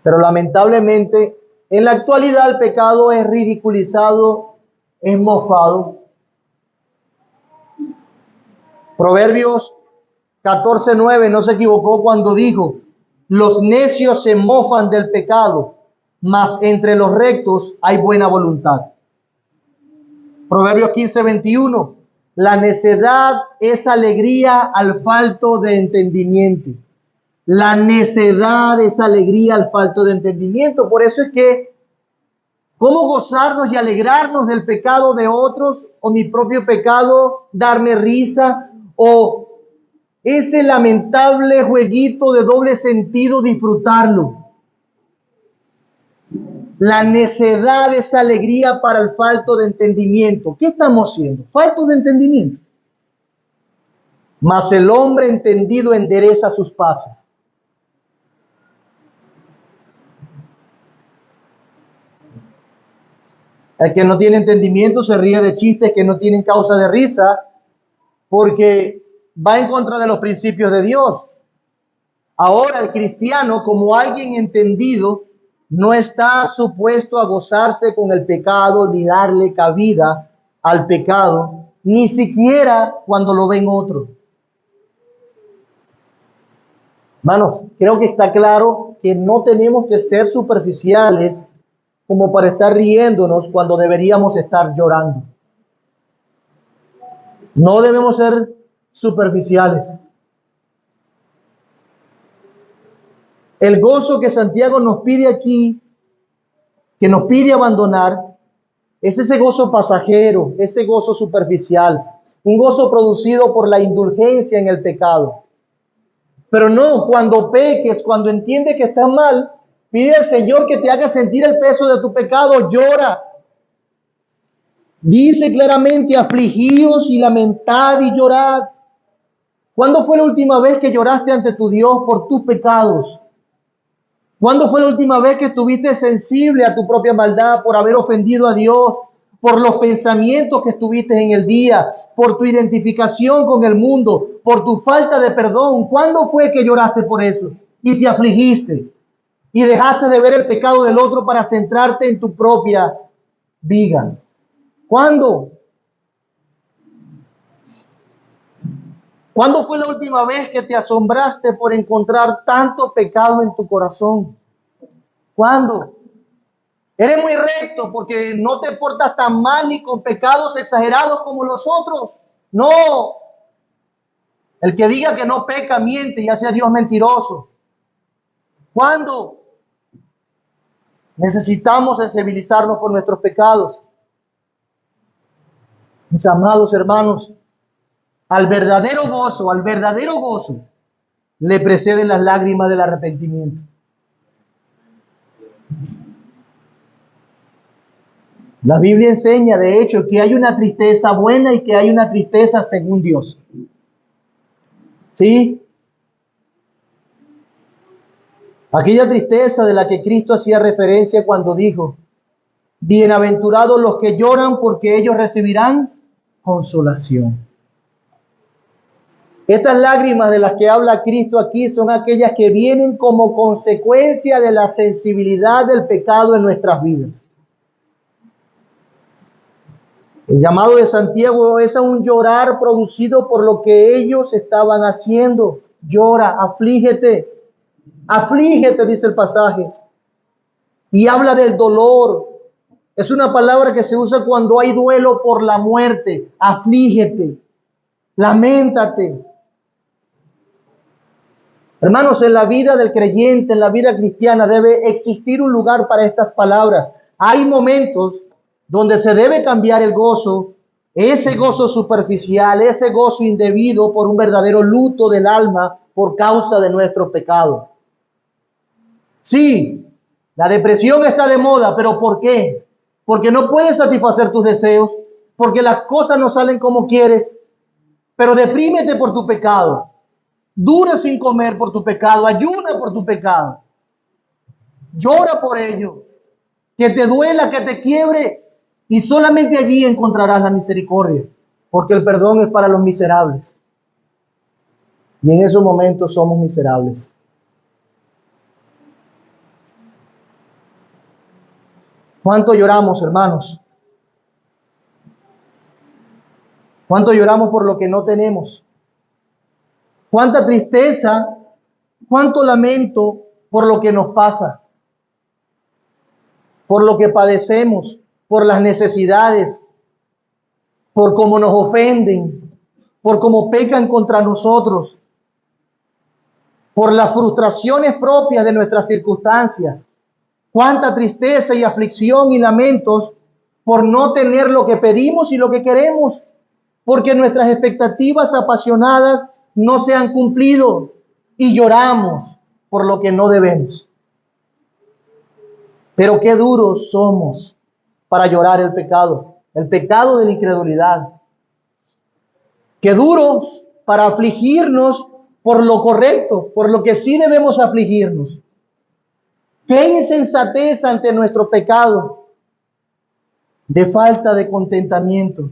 Pero lamentablemente, en la actualidad el pecado es ridiculizado, es mofado. Proverbios 14:9 no se equivocó cuando dijo: los necios se mofan del pecado, mas entre los rectos hay buena voluntad. Proverbios 15:21, la necedad es alegría al falto de entendimiento. La necedad es alegría al falto de entendimiento. Por eso es que, ¿cómo gozarnos y alegrarnos del pecado de otros o mi propio pecado, darme risa, o ese lamentable jueguito de doble sentido, disfrutarlo? La necedad es alegría para el falto de entendimiento. ¿Qué estamos haciendo? Falto de entendimiento. Mas el hombre entendido endereza sus pasos. El que no tiene entendimiento se ríe de chistes que no tienen causa de risa, porque va en contra de los principios de Dios. Ahora el cristiano, como alguien entendido, no está supuesto a gozarse con el pecado ni darle cabida al pecado, ni siquiera cuando lo ven otros. Hermanos, creo que está claro que no tenemos que ser superficiales como para estar riéndonos cuando deberíamos estar llorando. No debemos ser superficiales. El gozo que Santiago nos pide aquí, que nos pide abandonar, es ese gozo pasajero, ese gozo superficial, un gozo producido por la indulgencia en el pecado. Pero no, cuando peques, cuando entiendes que estás mal, pide al Señor que te haga sentir el peso de tu pecado, llora. Dice claramente: afligíos y lamentad y llorad. ¿Cuándo fue la última vez que lloraste ante tu Dios por tus pecados? ¿Cuándo fue la última vez que estuviste sensible a tu propia maldad por haber ofendido a Dios, por los pensamientos que estuviste en el día, por tu identificación con el mundo, por tu falta de perdón? ¿Cuándo fue que lloraste por eso y te afligiste y dejaste de ver el pecado del otro para centrarte en tu propia viga? ¿Cuándo? ¿Cuándo fue la última vez que te asombraste por encontrar tanto pecado en tu corazón? ¿Cuándo? Eres muy recto porque no te portas tan mal ni con pecados exagerados como los otros. No. El que diga que no peca miente y hace a Dios mentiroso. ¿Cuándo? Necesitamos sensibilizarnos por nuestros pecados. Mis amados hermanos, al verdadero gozo, le preceden las lágrimas del arrepentimiento. La Biblia enseña, de hecho, que hay una tristeza buena y que hay una tristeza según Dios. ¿Sí? Aquella tristeza de la que Cristo hacía referencia cuando dijo: bienaventurados los que lloran, porque ellos recibirán consolación. Estas lágrimas de las que habla Cristo aquí son aquellas que vienen como consecuencia de la sensibilidad del pecado en nuestras vidas. El llamado de Santiago es a un llorar producido por lo que ellos estaban haciendo. Llora, aflígete, dice el pasaje. Y habla del dolor. Es una palabra que se usa cuando hay duelo por la muerte. Aflígete, lamentate. Hermanos, en la vida del creyente, en la vida cristiana, debe existir un lugar para estas palabras. Hay momentos donde se debe cambiar el gozo, ese gozo superficial, ese gozo indebido, por un verdadero luto del alma por causa de nuestro pecado. Sí, la depresión está de moda, pero ¿por qué? Porque no puedes satisfacer tus deseos, porque las cosas no salen como quieres, pero deprímete por tu pecado. Dura sin comer por tu pecado, ayuna por tu pecado, llora por ello, que te duela, que te quiebre, Y solamente allí encontrarás la misericordia, porque el perdón es para los miserables. Y en esos momentos somos miserables. ¿Cuánto lloramos, hermanos? ¿Cuánto lloramos por lo que no tenemos? ¿Cuánta tristeza, cuánto lamento por lo que nos pasa? Por lo que padecemos, por las necesidades, por cómo nos ofenden, por cómo pecan contra nosotros, por las frustraciones propias de nuestras circunstancias. Cuánta tristeza y aflicción y lamentos por no tener lo que pedimos y lo que queremos, porque nuestras expectativas apasionadas no se han cumplido y lloramos por lo que no debemos. Pero qué duros somos para llorar el pecado de la incredulidad. Qué duros para afligirnos por lo correcto, por lo que sí debemos afligirnos. Qué insensatez ante nuestro pecado de falta de contentamiento.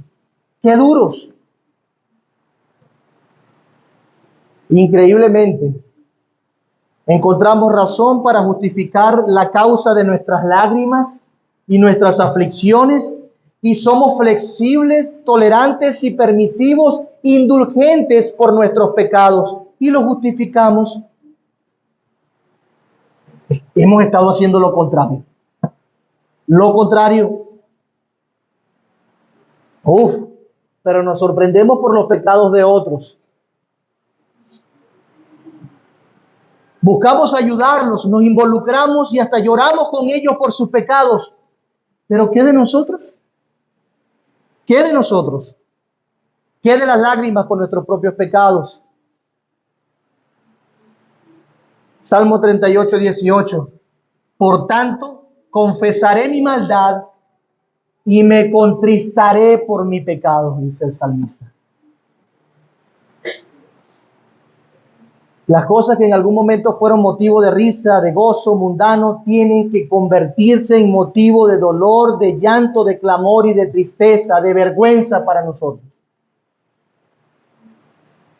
Qué duros. Increíblemente, encontramos razón para justificar la causa de nuestras lágrimas y nuestras aflicciones, y somos flexibles, tolerantes y permisivos, indulgentes por nuestros pecados, y los justificamos. Hemos estado haciendo lo contrario. Lo contrario. Pero nos sorprendemos por los pecados de otros. Buscamos ayudarlos, nos involucramos y hasta lloramos con ellos por sus pecados. ¿Pero qué de nosotros? ¿Qué de nosotros? ¿Qué de las lágrimas por nuestros propios pecados? Salmo 38, 18. Por tanto, confesaré mi maldad y me contristaré por mi pecado, dice el salmista. Las cosas que en algún momento fueron motivo de risa, de gozo mundano, tienen que convertirse en motivo de dolor, de llanto, de clamor y de tristeza, de vergüenza para nosotros.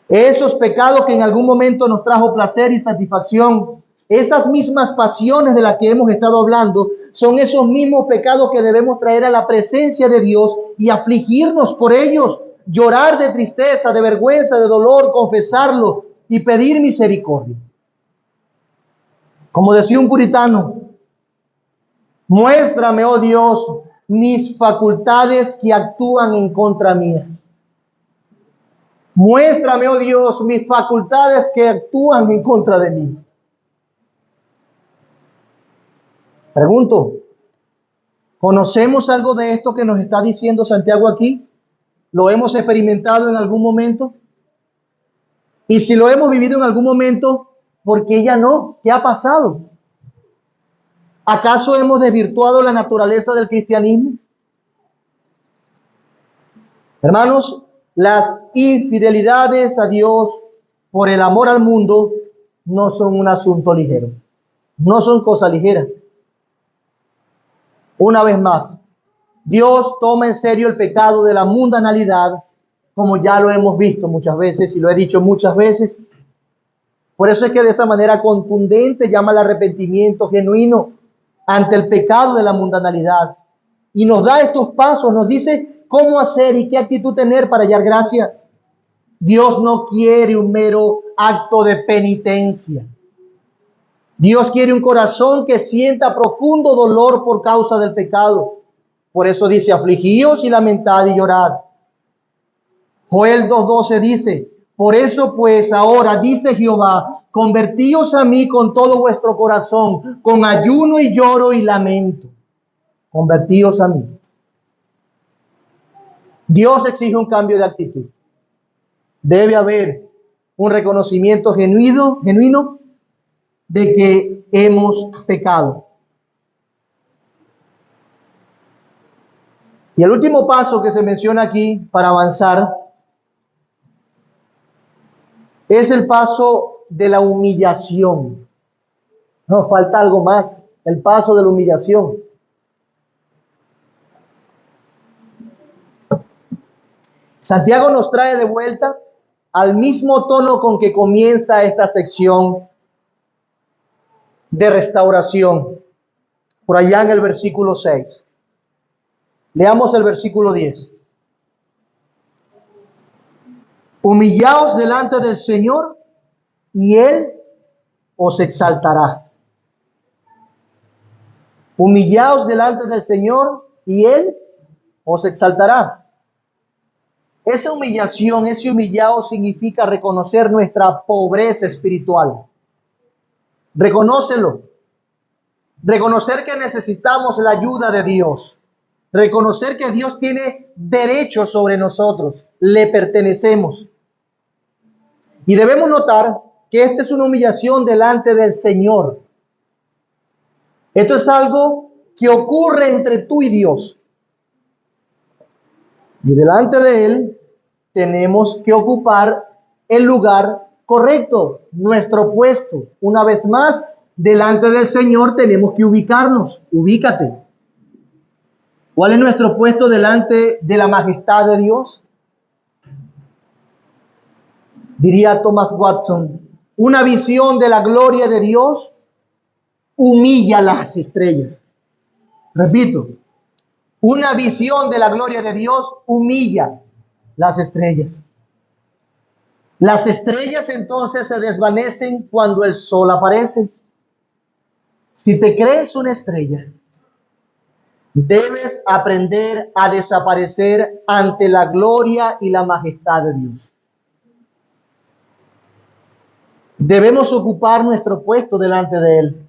Esos pecados que en algún momento nos trajo placer y satisfacción, esas mismas pasiones de las que hemos estado hablando, son esos mismos pecados que debemos traer a la presencia de Dios y afligirnos por ellos, llorar de tristeza, de vergüenza, de dolor, confesarlo y pedir misericordia. Como decía un puritano, muéstrame, oh Dios, mis facultades que actúan en contra mía. Muéstrame, oh Dios, mis facultades que actúan en contra de mí. Pregunto, ¿conocemos algo de esto que nos está diciendo Santiago aquí? ¿Lo hemos experimentado en algún momento? Y si lo hemos vivido en algún momento, ¿por qué ya no? ¿Qué ha pasado? ¿Acaso hemos desvirtuado la naturaleza del cristianismo? Hermanos, las infidelidades a Dios por el amor al mundo no son un asunto ligero. No son cosa ligera. Una vez más, Dios toma en serio el pecado de la mundanalidad, como ya lo hemos visto muchas veces y lo he dicho muchas veces. Por eso es que de esa manera contundente llama al arrepentimiento genuino ante el pecado de la mundanalidad. Y nos da estos pasos, nos dice cómo hacer y qué actitud tener para hallar gracia. Dios no quiere un mero acto de penitencia. Dios quiere un corazón que sienta profundo dolor por causa del pecado. Por eso dice, afligíos y lamentad y llorad. Joel 2:12 dice, por eso pues ahora dice Jehová, convertíos a mí con todo vuestro corazón, con ayuno y lloro y lamento. Convertíos a mí. Dios exige un cambio de actitud. Debe haber un reconocimiento genuino de que hemos pecado. Y el último paso que se menciona aquí para avanzar es el paso de la humillación. Nos falta algo más, el paso de la humillación. Santiago nos trae de vuelta al mismo tono con que comienza esta sección de restauración, por allá en el versículo 6. Leamos el versículo 10. Humillaos delante del Señor y Él os exaltará. Humillaos delante del Señor y Él os exaltará. Esa humillación, ese humillado significa reconocer nuestra pobreza espiritual. Reconócelo. Reconocer que necesitamos la ayuda de Dios. Reconocer que Dios tiene derecho sobre nosotros. Le pertenecemos. Y debemos notar que esta es una humillación delante del Señor. Esto es algo que ocurre entre tú y Dios. Y delante de Él tenemos que ocupar el lugar correcto, nuestro puesto. Una vez más, delante del Señor tenemos que ubicarnos. Ubícate. ¿Cuál es nuestro puesto delante de la majestad de Dios? Diría Thomas Watson, una visión de la gloria de Dios humilla las estrellas. Repito, una visión de la gloria de Dios humilla las estrellas. Las estrellas entonces se desvanecen cuando el sol aparece. Si te crees una estrella, debes aprender a desaparecer ante la gloria y la majestad de Dios. Debemos ocupar nuestro puesto delante de Él.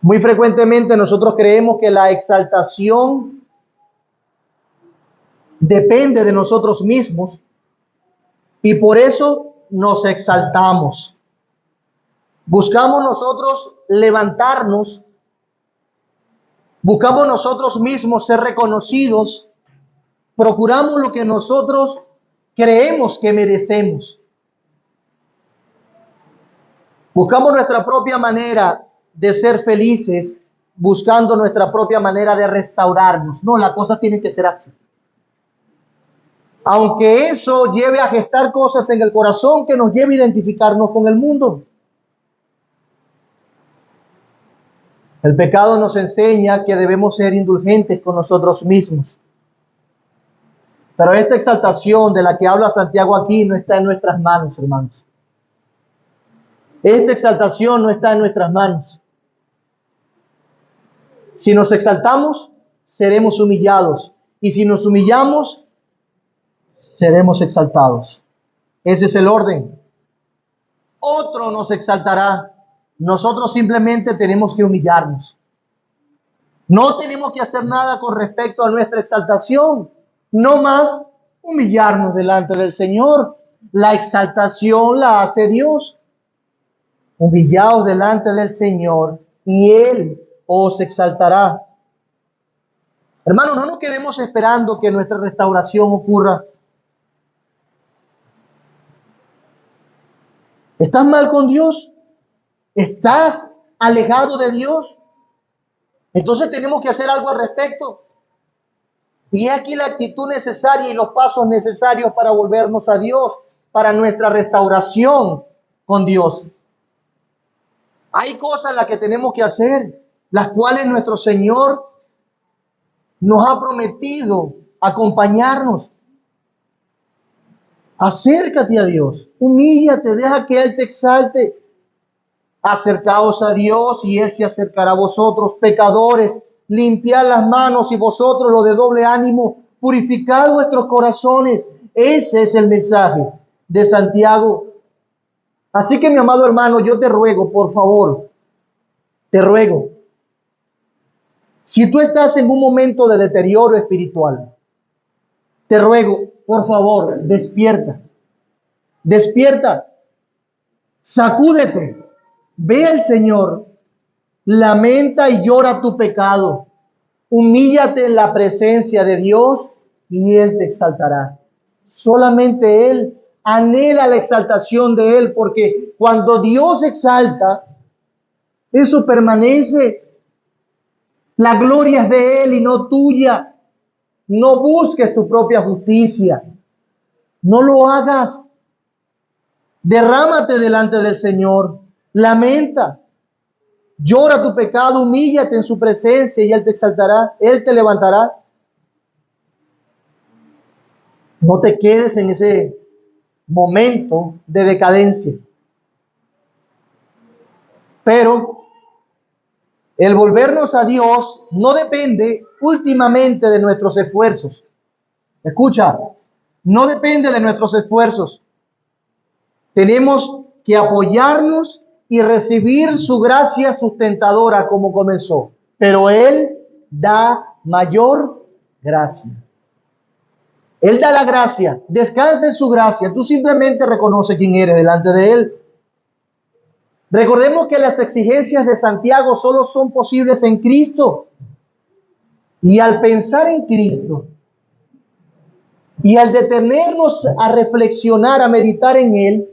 Muy frecuentemente nosotros creemos que la exaltación depende de nosotros mismos y por eso nos exaltamos. Buscamos nosotros levantarnos, buscamos nosotros mismos ser reconocidos, procuramos lo que nosotros creemos que merecemos. Buscamos nuestra propia manera de ser felices, buscando nuestra propia manera de restaurarnos. No, la cosa tiene que ser así. Aunque eso lleve a gestar cosas en el corazón que nos lleve a identificarnos con el mundo. El pecado nos enseña que debemos ser indulgentes con nosotros mismos. Pero esta exaltación de la que habla Santiago aquí no está en nuestras manos, hermanos. Esta exaltación no está en nuestras manos. Si nos exaltamos, seremos humillados. Y si nos humillamos, seremos exaltados. Ese es el orden. Otro nos exaltará. Nosotros simplemente tenemos que humillarnos. No tenemos que hacer nada con respecto a nuestra exaltación. No más humillarnos delante del Señor. La exaltación la hace Dios. Humillaos delante del Señor y Él os exaltará. Hermanos, no nos quedemos esperando que nuestra restauración ocurra. ¿Estás mal con Dios? ¿Estás alejado de Dios? Entonces tenemos que hacer algo al respecto. Y aquí la actitud necesaria y los pasos necesarios para volvernos a Dios, para nuestra restauración con Dios. Hay cosas en las que tenemos que hacer, las cuales nuestro Señor nos ha prometido acompañarnos. Acércate a Dios, humíllate, deja que Él te exalte. Acercaos a Dios y Él se acercará a vosotros, pecadores. Limpiad las manos y vosotros, los de doble ánimo, purificad vuestros corazones. Ese es el mensaje de Santiago. Así que, mi amado hermano, yo te ruego, por favor, te ruego, si tú estás en un momento de deterioro espiritual, te ruego, por favor, despierta, despierta, sacúdete, ve al Señor, lamenta y llora tu pecado, humíllate en la presencia de Dios y Él te exaltará. Solamente Él anhela la exaltación de Él, porque cuando Dios exalta, eso permanece. La gloria es de Él y no tuya. No busques tu propia justicia. No lo hagas. Derrámate delante del Señor. Lamenta. Llora tu pecado, humíllate en su presencia y Él te exaltará, Él te levantará. No te quedes en ese momento de decadencia. Pero el volvernos a Dios no depende últimamente de nuestros esfuerzos. Escucha, no depende de nuestros esfuerzos. Tenemos que apoyarnos y recibir su gracia sustentadora como comenzó. Pero Él da mayor gracia. Él da la gracia. Descansa en su gracia. Tú simplemente reconoce quién eres delante de Él. Recordemos que las exigencias de Santiago solo son posibles en Cristo. Y al pensar en Cristo y al detenernos a reflexionar, a meditar en Él,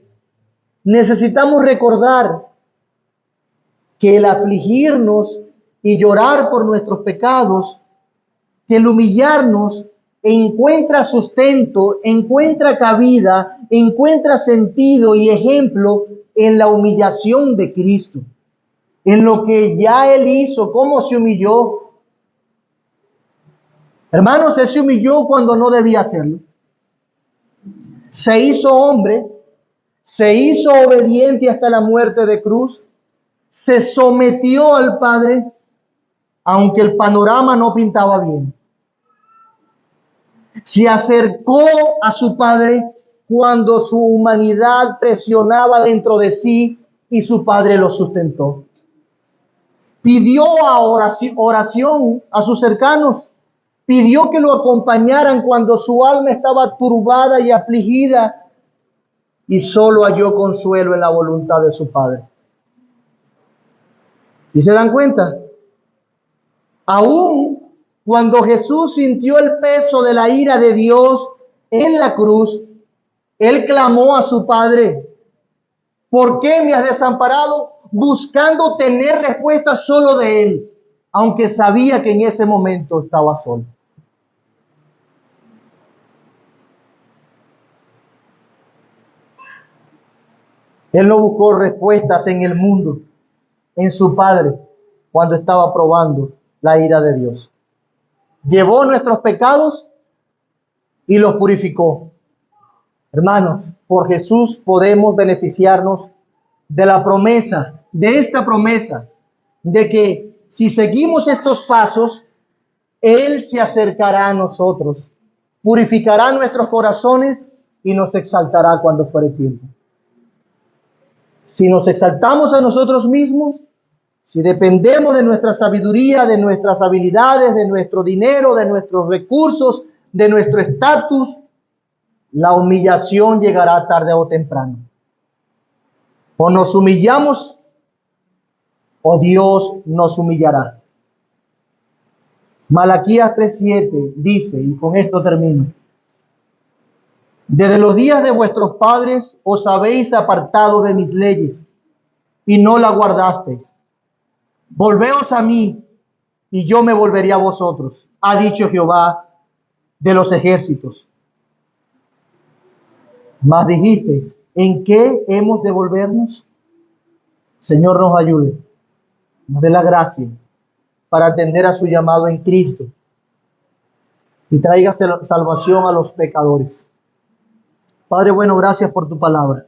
necesitamos recordar que el afligirnos y llorar por nuestros pecados, que el humillarnos encuentra sustento, encuentra cabida, encuentra sentido y ejemplo en la humillación de Cristo, en lo que ya Él hizo, cómo se humilló. Hermanos, Él se humilló cuando no debía hacerlo. Se hizo hombre, se hizo obediente hasta la muerte de cruz, se sometió al Padre, aunque el panorama no pintaba bien. Se acercó a su Padre cuando su humanidad presionaba dentro de sí y su Padre lo sustentó. Pidió oración a sus cercanos, pidió que lo acompañaran cuando su alma estaba turbada y afligida y solo halló consuelo en la voluntad de su Padre. ¿Y se dan cuenta? Aún cuando Jesús sintió el peso de la ira de Dios en la cruz, Él clamó a su Padre: ¿por qué me has desamparado? Buscando tener respuesta solo de Él, aunque sabía que en ese momento estaba solo. Él no buscó respuestas en el mundo, en su Padre, cuando estaba probando la ira de Dios. Llevó nuestros pecados y los purificó. Hermanos, por Jesús podemos beneficiarnos de la promesa, de esta promesa, de que si seguimos estos pasos, Él se acercará a nosotros, purificará nuestros corazones y nos exaltará cuando fuere tiempo. Si nos exaltamos a nosotros mismos, si dependemos de nuestra sabiduría, de nuestras habilidades, de nuestro dinero, de nuestros recursos, de nuestro estatus, la humillación llegará tarde o temprano. O nos humillamos o Dios nos humillará. Malaquías 3:7 dice, y con esto termino: desde los días de vuestros padres os habéis apartado de mis leyes y no la guardasteis. Volveos a mí y yo me volveré a vosotros, ha dicho Jehová de los ejércitos. Mas dijisteis: ¿en qué hemos de volvernos? Señor, nos ayude, nos dé la gracia para atender a su llamado en Cristo y traiga salvación a los pecadores. Padre bueno, gracias por tu palabra.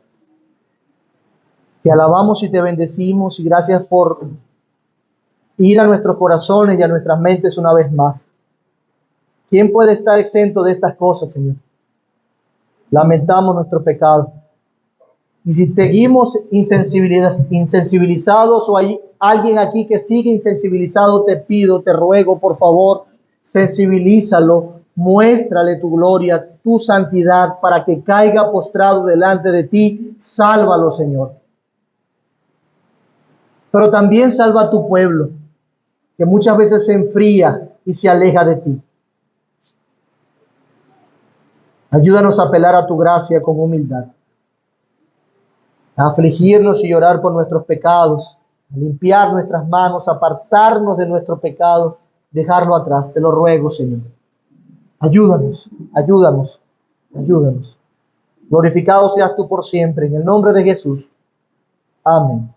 Te alabamos y te bendecimos, y gracias por ir a nuestros corazones y a nuestras mentes una vez más. ¿Quién puede estar exento de estas cosas, Señor? Lamentamos nuestro pecado. Y si seguimos insensibilizados, o hay alguien aquí que sigue insensibilizado, te pido, te ruego, por favor, sensibilízalo, muéstrale tu gloria, tu santidad, para que caiga postrado delante de ti. Sálvalo, Señor. Pero también salva a tu pueblo, que muchas veces se enfría y se aleja de ti. Ayúdanos a apelar a tu gracia con humildad, a afligirnos y llorar por nuestros pecados, a limpiar nuestras manos, apartarnos de nuestro pecado, dejarlo atrás. Te lo ruego, Señor. Ayúdanos, ayúdanos, ayúdanos. Glorificado seas tú por siempre, en el nombre de Jesús. Amén.